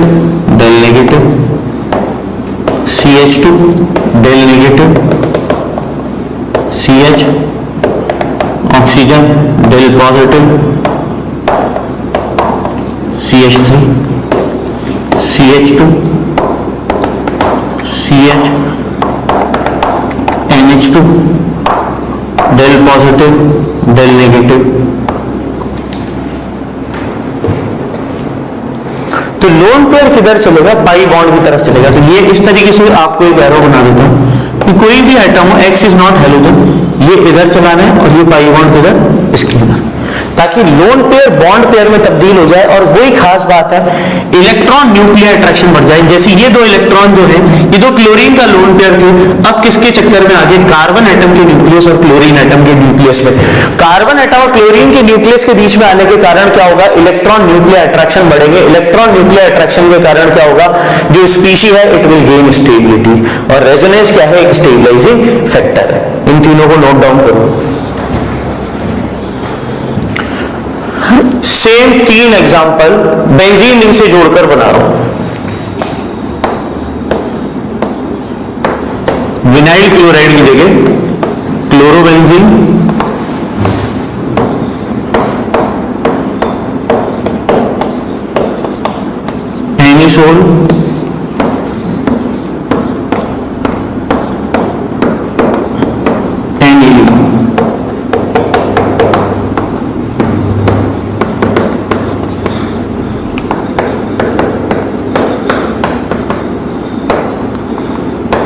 del negative, CH2 del negative, CH oxygen del positive, CH3 CH2 CH NH2 del positive del negative. तो लोन पेयर किधर चलेगा, पाई बॉन्ड की तरफ चलेगा। तो ये इस तरीके से आपको एक एरो बना देता हूं कि कोई भी एटम हो, X इज नॉट हेलोजन, ये इधर चलाना है और ये पाई बॉन्ड किधर, इसके इधर, ताकि लोन पेयर बॉन्ड पेयर में तब्दील हो जाए। और वही खास बात है, इलेक्ट्रॉन न्यूक्लियर अट्रैक्शन बढ़ जाए। जैसे ये 2 इलेक्ट्रॉन जो है, ये 2 क्लोरीन का लोन पेयर थे, अब किसके चक्कर में आगे, कार्बन एटम के न्यूक्लियस और क्लोरीन एटम के न्यूक्लियस में। कार्बन एटम और क्लोरीन के न्यूक्लियस के बीच में आने के कारण क्या होगा, इलेक्ट्रॉन न्यूक्लियर अट्रैक्शन बढ़ेंगे। इलेक्ट्रॉन न्यूक्लियर अट्रैक्शन के कारण क्या होगा, जो स्पीशीज है इट विल गेन स्टेबिलिटी। और रेजोनेंस क्या है, एक स्टेबलाइजिंग फैक्टर है। इन तीनों को नोट डाउन करो। सेम 3 एग्जांपल बेंजीन रिंग से जोड़कर बना रहा हूं। विनाइल क्लोराइड की जगह क्लोरोबेंजीन, एनिसोल, एनिलीन।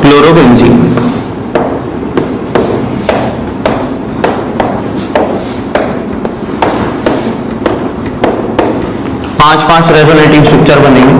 क्लोरोबेंजीन, पांच रेजोनेटिंग स्ट्रक्चर बनेंगे।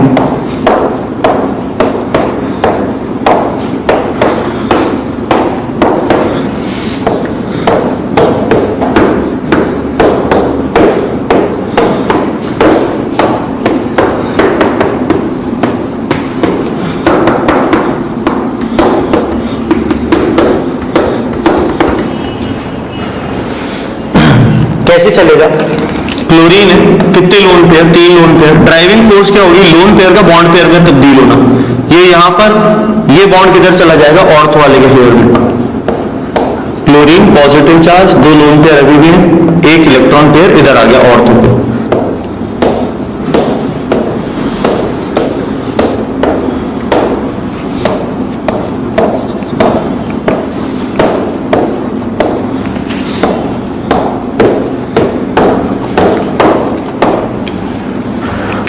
कैसे चलेगा, क्लोरीन है, कितने lone pair, 3 lone pair. Driving force क्या होगी, लोन पेयर का बॉन्ड पेयर में तब्दील होना। ये यहां पर ये बॉन्ड किधर चला जाएगा, ऑर्थो वाले के फेवर में। Chlorine positive charge, 2 lone pair अभी भी है, एक इलेक्ट्रॉन पेयर इधर आ गया ऑर्थो पे।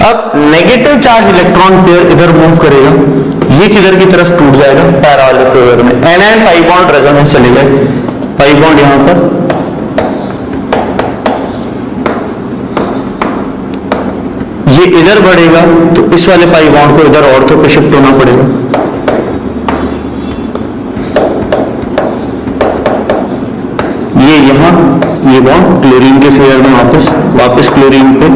अब नेगेटिव चार्ज इलेक्ट्रॉन पेयर इधर मूव करेगा, ये किधर की तरफ टूट जाएगा, पैरा वाले फेवर में। एनायन पाई बॉन्ड रेजोनेंस चले गए, पाई बॉन्ड यहां पर, ये इधर बढ़ेगा तो इस वाले पाई बॉन्ड को इधर ऑर्थो पे शिफ्ट होना पड़ेगा। ये यहां, ये बॉन्ड क्लोरीन के फेवर में वापस क्लोरीन पे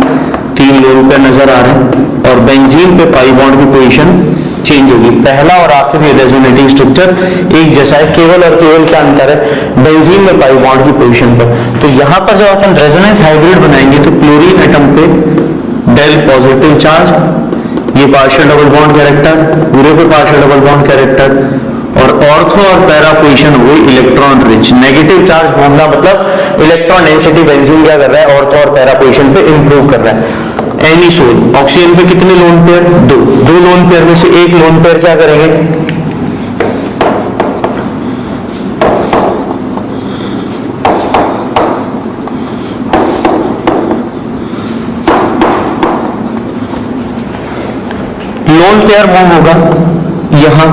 3 लोन पेयर नजर आ रहे हैं, और बेंजीन पे पाई बॉन्ड की पोजीशन चेंज होगी। पहला और आखिरी रेजोनेटिंग स्ट्रक्चर एक जैसा है, केवल और केवल क्या अंतर है, बेंजीन में पाई बॉन्ड की पोजीशन पर। तो यहां पर जब अपन रेजोनेंस हाइब्रिड बनाएंगे तो क्लोरीन एटम पे डेल पॉजिटिव चार्ज, ये पार्शियल डबल बॉन्ड कैरेक्टर, पूरे पे पार्शियल डबल बॉन्ड कैरेक्टर, और ऑर्थो और पैरा पोजीशन हुई इलेक्ट्रॉन रिच। नेगेटिव चार्ज घूमना मतलब इलेक्ट्रॉन डेंसिटी बेंजीन क्या कर रहा है, ऑर्थो और पैरा पोजीशन पे इंप्रूव कर रहा है। एनिसोल ऑक्सीजन पे कितने लोन पेयर, दो लोन पेयर में से एक लोन पेयर क्या करेंगे, लोन पेयर मूव होगा यहां।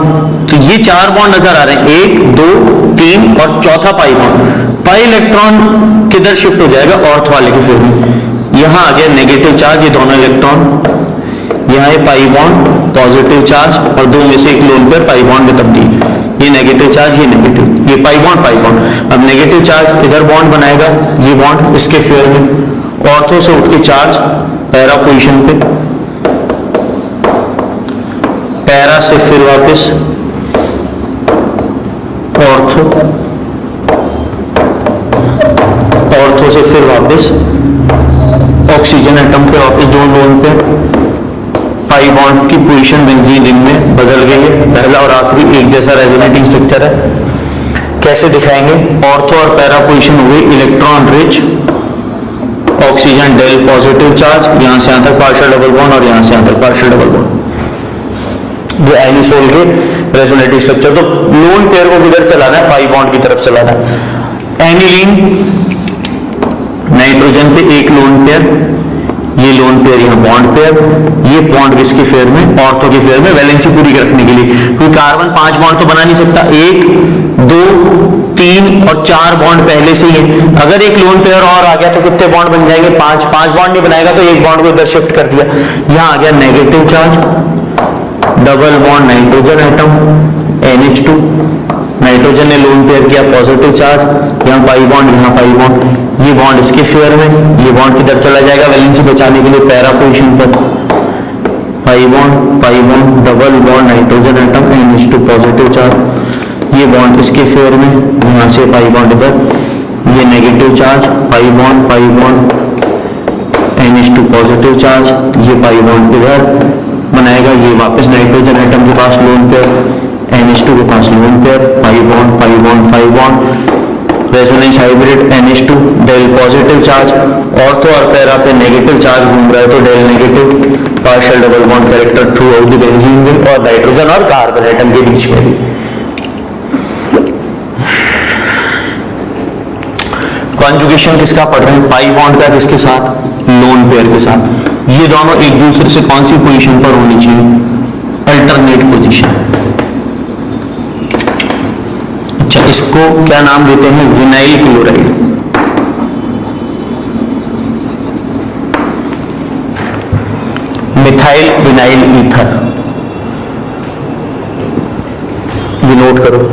तो ये 4 बॉन्ड नजर आ रहे हैं, 1 2 3 और चौथा पाई बॉन्ड। पाई इलेक्ट्रॉन किधर शिफ्ट हो जाएगा, ऑर्थ वाले के फेवर में। यहां आ गया नेगेटिव चार्ज, ये दोनों इलेक्ट्रॉन, यहां है पाई बॉन्ड पॉजिटिव चार्ज, और दो में से एक लोन पेयर पाई बॉन्ड में तब्दील। ये नेगेटिव चार्ज, ये नेगेटिव, ये पाई बॉन्ड। अब नेगेटिव चार्ज इधर बॉन्ड बनाएगा, ये बॉन्ड इसके फेवर में, ऑर्थो से उठ के चार्ज पैरा पोजीशन पे, पैरा से फिर वापस ऑर्थो, ऑर्थो से फिर वापस ऑक्सीजन एटम पे वापस दो लोन पे। पाई बॉन्ड की पोजीशन बेंजीन रिंग में बदल गई है। पहला और आखिरी एक जैसा रेजोनेटिंग स्ट्रक्चर है। कैसे दिखाएंगे, ऑर्थो और पैरा पोजीशन हुई electron rich, oxygen del positive charge, यहां से यहां तक पार्शियल डबल बॉन्ड और यहां से यहां तक पार्शियल डबल बॉन्ड। ये एनिसोल के रेजोनेटिंग स्ट्रक्चर। तो लोन पेयर को किधर चलाना है, पाई बॉन्ड की तरफ चलाना है। एनिलीन नाइट्रोजन पे एक लोन पेयर, ये लोन पेयर यहाँ बॉन्ड पेयर, ये बॉन्ड किसके फेयर में, ऑर्थो के फेयर में, वैलेंसी पूरी रखने के लिए। क्योंकि कार्बन 5 बॉन्ड तो बना नहीं सकता, 1 2 3 और 4 बॉन्ड पहले से ही है। अगर एक लोन पेयर और आ गया तो कितने बॉन्ड बन जाएंगे, 5 बॉन्ड नहीं बनाएगा तो एक बॉन्ड को इधर शिफ्ट कर दिया। यहाँ आ गया negative charge, double bond nitrogen atom NH2, nitrogen ने लोन पेयर किया पॉजिटिव चार्ज, यहाँ पाई बॉन्ड, यहाँ पाई बॉन्ड, ये बॉन्ड इसके फेयर में, ये बॉन्ड किधर चला जाएगा, वैलेंसी बचाने के लिए पैरा पोजीशन पर, pi bond double bond nitrogen atom NH2 positive charge, ये बॉन्ड इसके फेयर में, यहाँ से पाई बॉन्ड इधर, ये negative charge, pi bond NH2 positive charge, ये पाई बॉन्ड इधर बनाएगा, ये वापस नाइट्रोजन एटम के पास लोन पेयर, NH2 के पास lone pair, pi bond, resonance hybrid NH2 del positive charge, ortho और पैरा पे नेगेटिव चार्ज घूम रहा है तो delta negative, partial double bond character throughout the benzene ring और नाइट्रोजन और कार्बन एटम के बीच में भी। कॉन्जुगेशन किसका पढ़ रहे हैं, पाई बॉन्ड का किसके साथ, लोन पेयर के साथ। ये दोनों एक दूसरे से कौन सी पोजीशन पर होनी चाहिए, अल्टरनेट पोजीशन। अच्छा, इसको क्या नाम देते हैं, vinyl chloride. Methyl vinyl ether, ये नोट करो।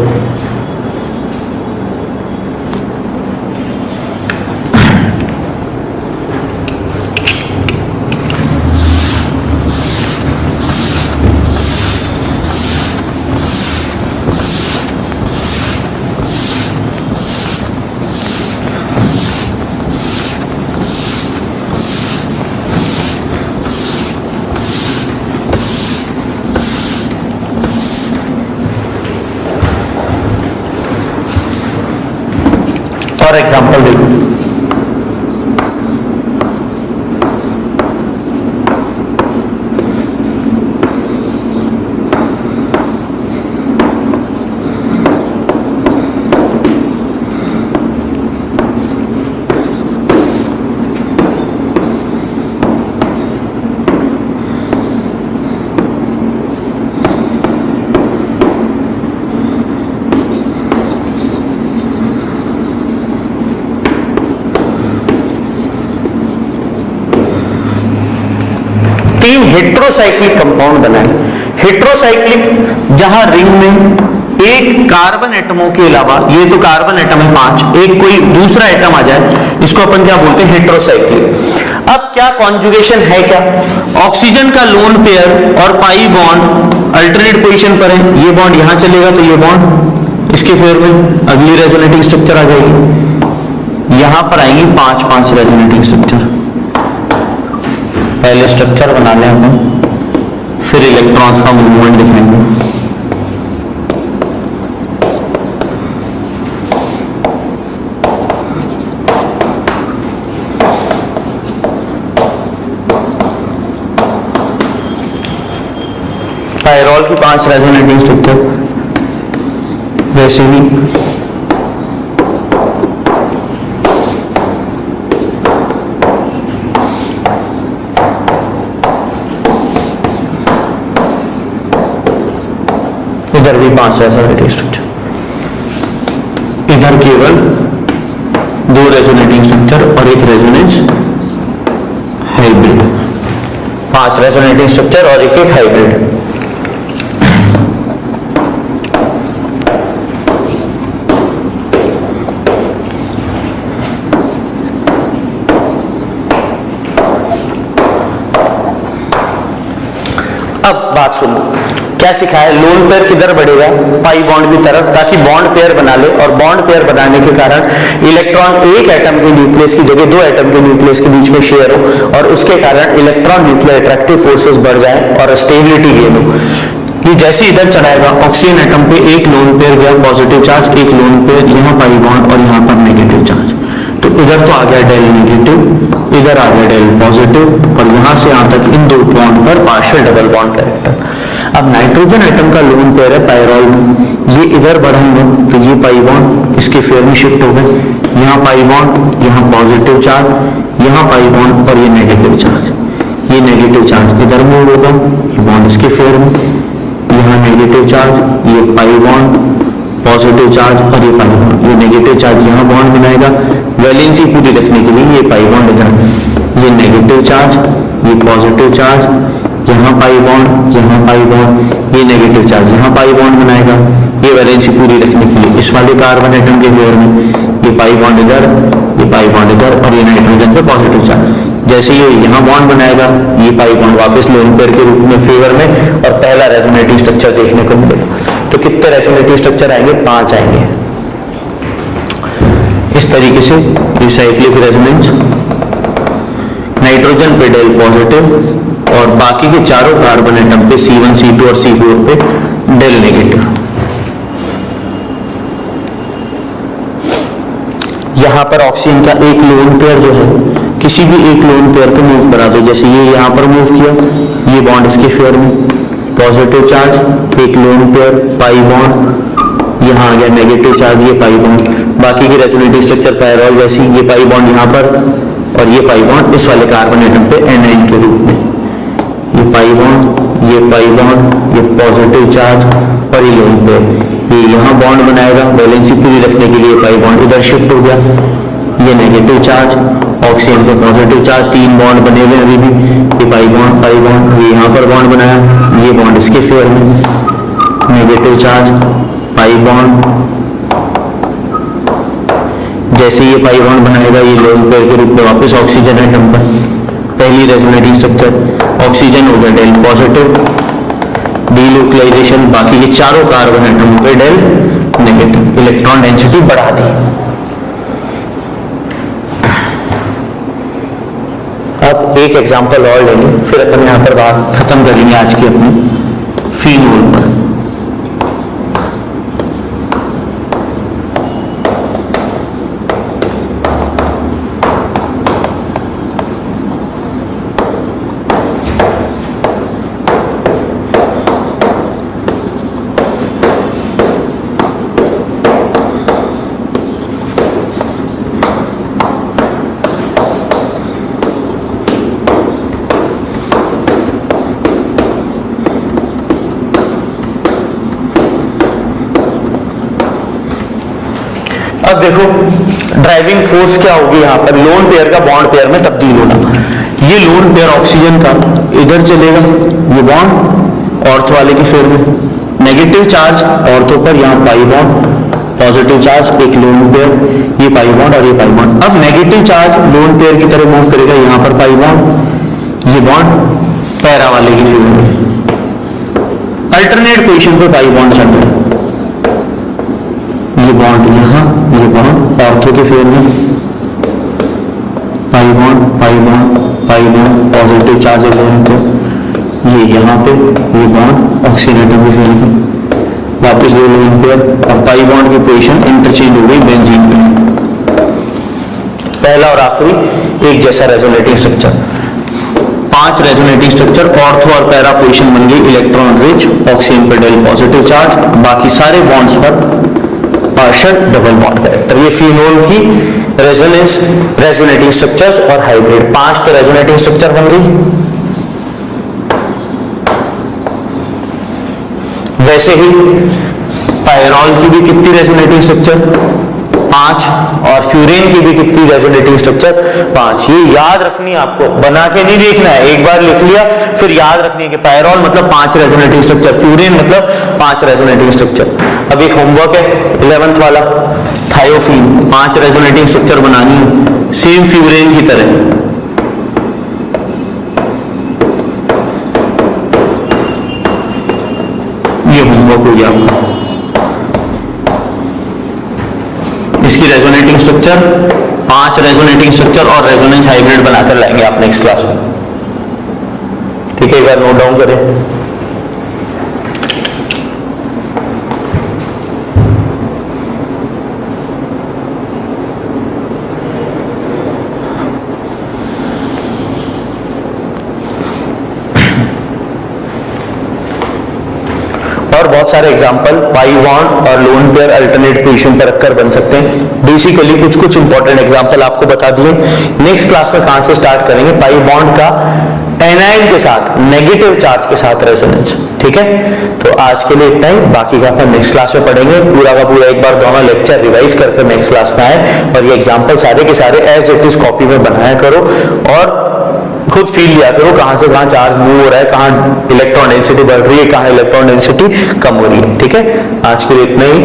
फॉर एग्जाम्पल देखो, तीन हेट्रोसाइक्लिक कंपाउंड बनाए। हेट्रोसाइक्लिक जहां रिंग में एक कार्बन एटमों के अलावा, ये तो कार्बन एटम है 5, एक कोई दूसरा एटम आ जाए, इसको अपन क्या बोलते हैं, हेट्रोसाइक्लिक। अब क्या कॉन्जुगेशन है, क्या ऑक्सीजन का लोन पेयर और पाई बॉन्ड अल्टरनेट पोजीशन पर है, ये बॉन्ड यहां चलेगा तो ये बॉन्ड इसके फेवर में, अगली रेजोनेटिंग स्ट्रक्चर आ जाएगी, यहां पर आएंगी 5 रेजोनेटिंग स्ट्रक्चर। पहले स्ट्रक्चर बना लें हम, फिर इलेक्ट्रॉन्स का मूवमेंट दिखाएंगे। पायरोल की 5 रेजोनेटिंग स्ट्रक्चर, वैसे ही इधर भी 5 रेजोनेटिंग स्ट्रक्चर, इधर केवल 2 रेजोनेटिंग स्ट्रक्चर और एक रेजोनेंस हाइब्रिड। 5 रेजोनेटिंग स्ट्रक्चर और एक हाइब्रिड। अब बात सुनो, क्या सिखाया, लोन पेयर किधर बढ़ेगा, पाई बॉन्ड की तरफ, ताकि बॉन्ड पेयर बना ले, और बॉन्ड पेयर बनाने के कारण इलेक्ट्रॉन एक एटम के न्यूक्लियस की जगह 2 एटम के न्यूक्लियस के बीच में शेयर हो, और उसके कारण इलेक्ट्रॉन न्यूक्लियर अट्रैक्टिव फोर्सेस बढ़ जाए और स्टेबिलिटी गेन हो। ये जैसे इधर चढ़ाएगा, ऑक्सीजन एटम पे एक लोन पेयर गया पॉजिटिव चार्ज, एक लोन पेयर, यहाँ पाई बॉन्ड और यहाँ पर नेगेटिव चार्ज, तो इधर तो आ गया डेल नेगेटिव, इधर आ गया डेल पॉजिटिव, और यहां से यहां तक इन 2 बॉन्ड पर पार्शियल डबल बॉन्ड कैरेक्टर। अब नाइट्रोजन एटम का लोन पेयर है पायरोल में, ये इधर बढ़ेंगे तो ये पाई बॉन्ड इसके फेयर में शिफ्ट हो गए, यहाँ पाई बॉन्ड, यहाँ पॉजिटिव चार्ज, यहाँ पाई बॉन्ड और ये नेगेटिव चार्ज, ये नेगेटिव चार्ज इधर मूव होगा, ये बॉन्ड इसके फेयर में, यहाँ नेगेटिव चार्ज, ये पाई बॉन्ड, पॉजिटिव चार्ज और ये पाई बॉन्ड, ये नेगेटिव चार्ज यहाँ बॉन्ड बनाएगा, वैलेंसी पूरी रखने के लिए ये पाई बॉन्ड इधर, ये नेगेटिव चार्ज, ये पॉजिटिव चार्ज, यहाँ पाई बॉन्ड, यहाँ पाई बॉन्ड, ये नेगेटिव चार्ज, यहाँ पाई बॉन्ड बनाएगा, ये वैलेंसी पूरी रखने के लिए इस वाले कार्बन एटम के फेयर में, ये पाई बॉन्ड इधर, ये पाई बॉन्ड इधर, और ये नाइट्रोजन पे पॉजिटिव चार्ज। जैसे ये यहाँ बॉन्ड बनाएगा, ये पाई बॉन्ड वापस लोन पेयर के रूप में फेवर में, और पहला रेजोनेटिंग स्ट्रक्चर देखने को मिलेगा। तो कितने रेजोनेटिंग स्ट्रक्चर आएंगे, 5 आएंगे। इस तरीके से ये साइक्लिक रेजोनेंस, नाइट्रोजन पे डेल पॉजिटिव और बाकी के चारों कार्बन एटम पे C1, C2 और C4 पे डेल नेगेटिव। यहां पर ऑक्सीजन का एक लोन पेयर जो है, किसी भी एक लोन पेयर को मूव करा दो, जैसे ये यहां पर मूव किया, ये बॉन्ड इसके फेयर में, पॉजिटिव चार्ज, एक लोन पेयर, पाई बॉन्ड, यहाँ आ गया नेगेटिव चार्ज, ये पाई बॉन्ड, बाकी की रेजोनेटिंग स्ट्रक्चर पायरोल जैसी, ये पाई बॉन्ड यहाँ पर और ये पाई बॉन्ड इस वाले कार्बन एटम पे एनाइन के रूप में, ये पाई बॉन्ड, ये पाई बॉन्ड, ये पॉजिटिव चार्ज और ये लोन पेयर, ये यहाँ बॉन्ड बनाएगा, वैलेंसी पूरी रखने के लिए पाई बॉन्ड इधर शिफ्ट हो गया, ये नेगेटिव चार्ज, ऑक्सीजन पे पॉजिटिव चार्ज, 3 बॉन्ड बने हुए अभी भी, ये पाई बॉन्ड, ये यहाँ पर बॉन्ड बनाया, ये बॉन्ड इसके फेयर में, नेगेटिव चार्ज, पाई बॉन्ड, जैसे ये पाई बॉन्ड बनाएगा, ये लोन पेयर के रूप में वापस ऑक्सीजन एटम पर, पहली रेजोनेटिंग स्ट्रक्चर, ऑक्सीजन हो गया डेल पॉजिटिव, डीलोकलाइजेशन, बाकी के चारों कार्बन एटम पे डेल नेगेटिव, इलेक्ट्रॉन डेंसिटी बढ़ा दी। अब एक एग्जांपल और लेंगे, फिर अपन यहाँ पर बात खत्म करेंगे आज की अपनी फीनोल पर। अब देखो ड्राइविंग फोर्स क्या होगी, यहां पर लोन पेयर का बॉन्ड पेयर में तब्दील होना। ये लोन पेयर ऑक्सीजन का इधर चलेगा, ये बॉन्ड ऑर्थो वाले की फेवर में, नेगेटिव चार्ज ऑर्थो पर, यहाँ पाई बॉन्ड, पॉजिटिव चार्ज एक लोन पेयर, ये पाई बॉन्ड और ये पाई बॉन्ड। अब नेगेटिव चार्ज लोन पेयर की तरह मूव करेगा, यहाँ पर पाई बॉन्ड, ये बॉन्ड पैरा वाले की फेवर में, अल्टरनेट पोजीशन पे पाई बॉन्ड चल रहा है, ये बॉन्ड यहाँ, ये बॉन्ड ऑर्थो के फेवर में, pi bond pi bond pi bond, positive charge है लोन पे, ये यहाँ पे, ये बॉन्ड ऑक्सीडेटिव के फेवर में, वापस दो लोन पेयर और पाई बॉन्ड की पोजीशन इंटरचेंज हो गई बेंजीन पे। पहला और आखिरी एक जैसा resonating structure, 5 resonating structure, ortho और पैरा पोजीशन बन गई इलेक्ट्रॉन रिच, ऑक्सीजन पे डेल पॉजिटिव चार्ज, बाकी सारे बॉन्ड्स पर पार्शियल डबल बॉन्ड कैरेक्टर। ये फिनोल की रेजोनेंस रेजोनेटिंग स्ट्रक्चर्स और हाइब्रिड 5 तो रेजोनेटिंग स्ट्रक्चर बन गई। वैसे ही पायरॉल की भी कितनी रेजोनेटिंग स्ट्रक्चर 5 और फ्यूरेन की भी कितनी रेजोनेटिंग स्ट्रक्चर 5। ये याद रखनी है आपको, बना के नहीं देखना है, एक बार लिख लिया फिर याद रखनी है कि पायरॉल मतलब 5 रेजोनेटिंग स्ट्रक्चर, फ्यूरेन मतलब 5 रेजोनेटिंग स्ट्रक्चर। अब एक होमवर्क है 11th वाला, थायोफीन 5 रेजोनेटिंग स्ट्रक्चर बनानी है सेम फ्यूरेन की तरह। ये होमवर्क हो गया आपका। इसकी रेजोनेटिंग स्ट्रक्चर 5 रेजोनेटिंग स्ट्रक्चर और रेजोनेंस हाइब्रिड बनाकर लाएंगे आप नेक्स्ट क्लास में, ठीक है, एक बार नोट डाउन करें। और बहुत सारे एग्जांपल पाई बॉन्ड और लोन पेयर अल्टरनेट पोजीशन पर रखकर बन सकते हैं। बेसिकली कुछ इंपॉर्टेंट एग्जांपल आपको बता दिए। नेक्स्ट क्लास में कहां से स्टार्ट करेंगे, पाई बॉन्ड का एनायन के साथ नेगेटिव चार्ज के साथ रेजोनेंस, ठीक है। तो आज के लिए इतना ही, बाकी का अपन नेक्स्ट क्लास में पढ़ेंगे। पूरा का पूरा एक बार दोनों लेक्चर रिवाइज करके नेक्स्ट क्लास में आए और ये एग्जाम्पल सारे के सारे एज इट इज कॉपी में बनाया करो और खुद फील लिया करो कहां से कहां चार्ज मूव हो रहा है, कहां इलेक्ट्रॉन डेंसिटी बढ़ रही है, कहां इलेक्ट्रॉन डेंसिटी कम हो रही है, ठीक है। आज के लिए इतना ही।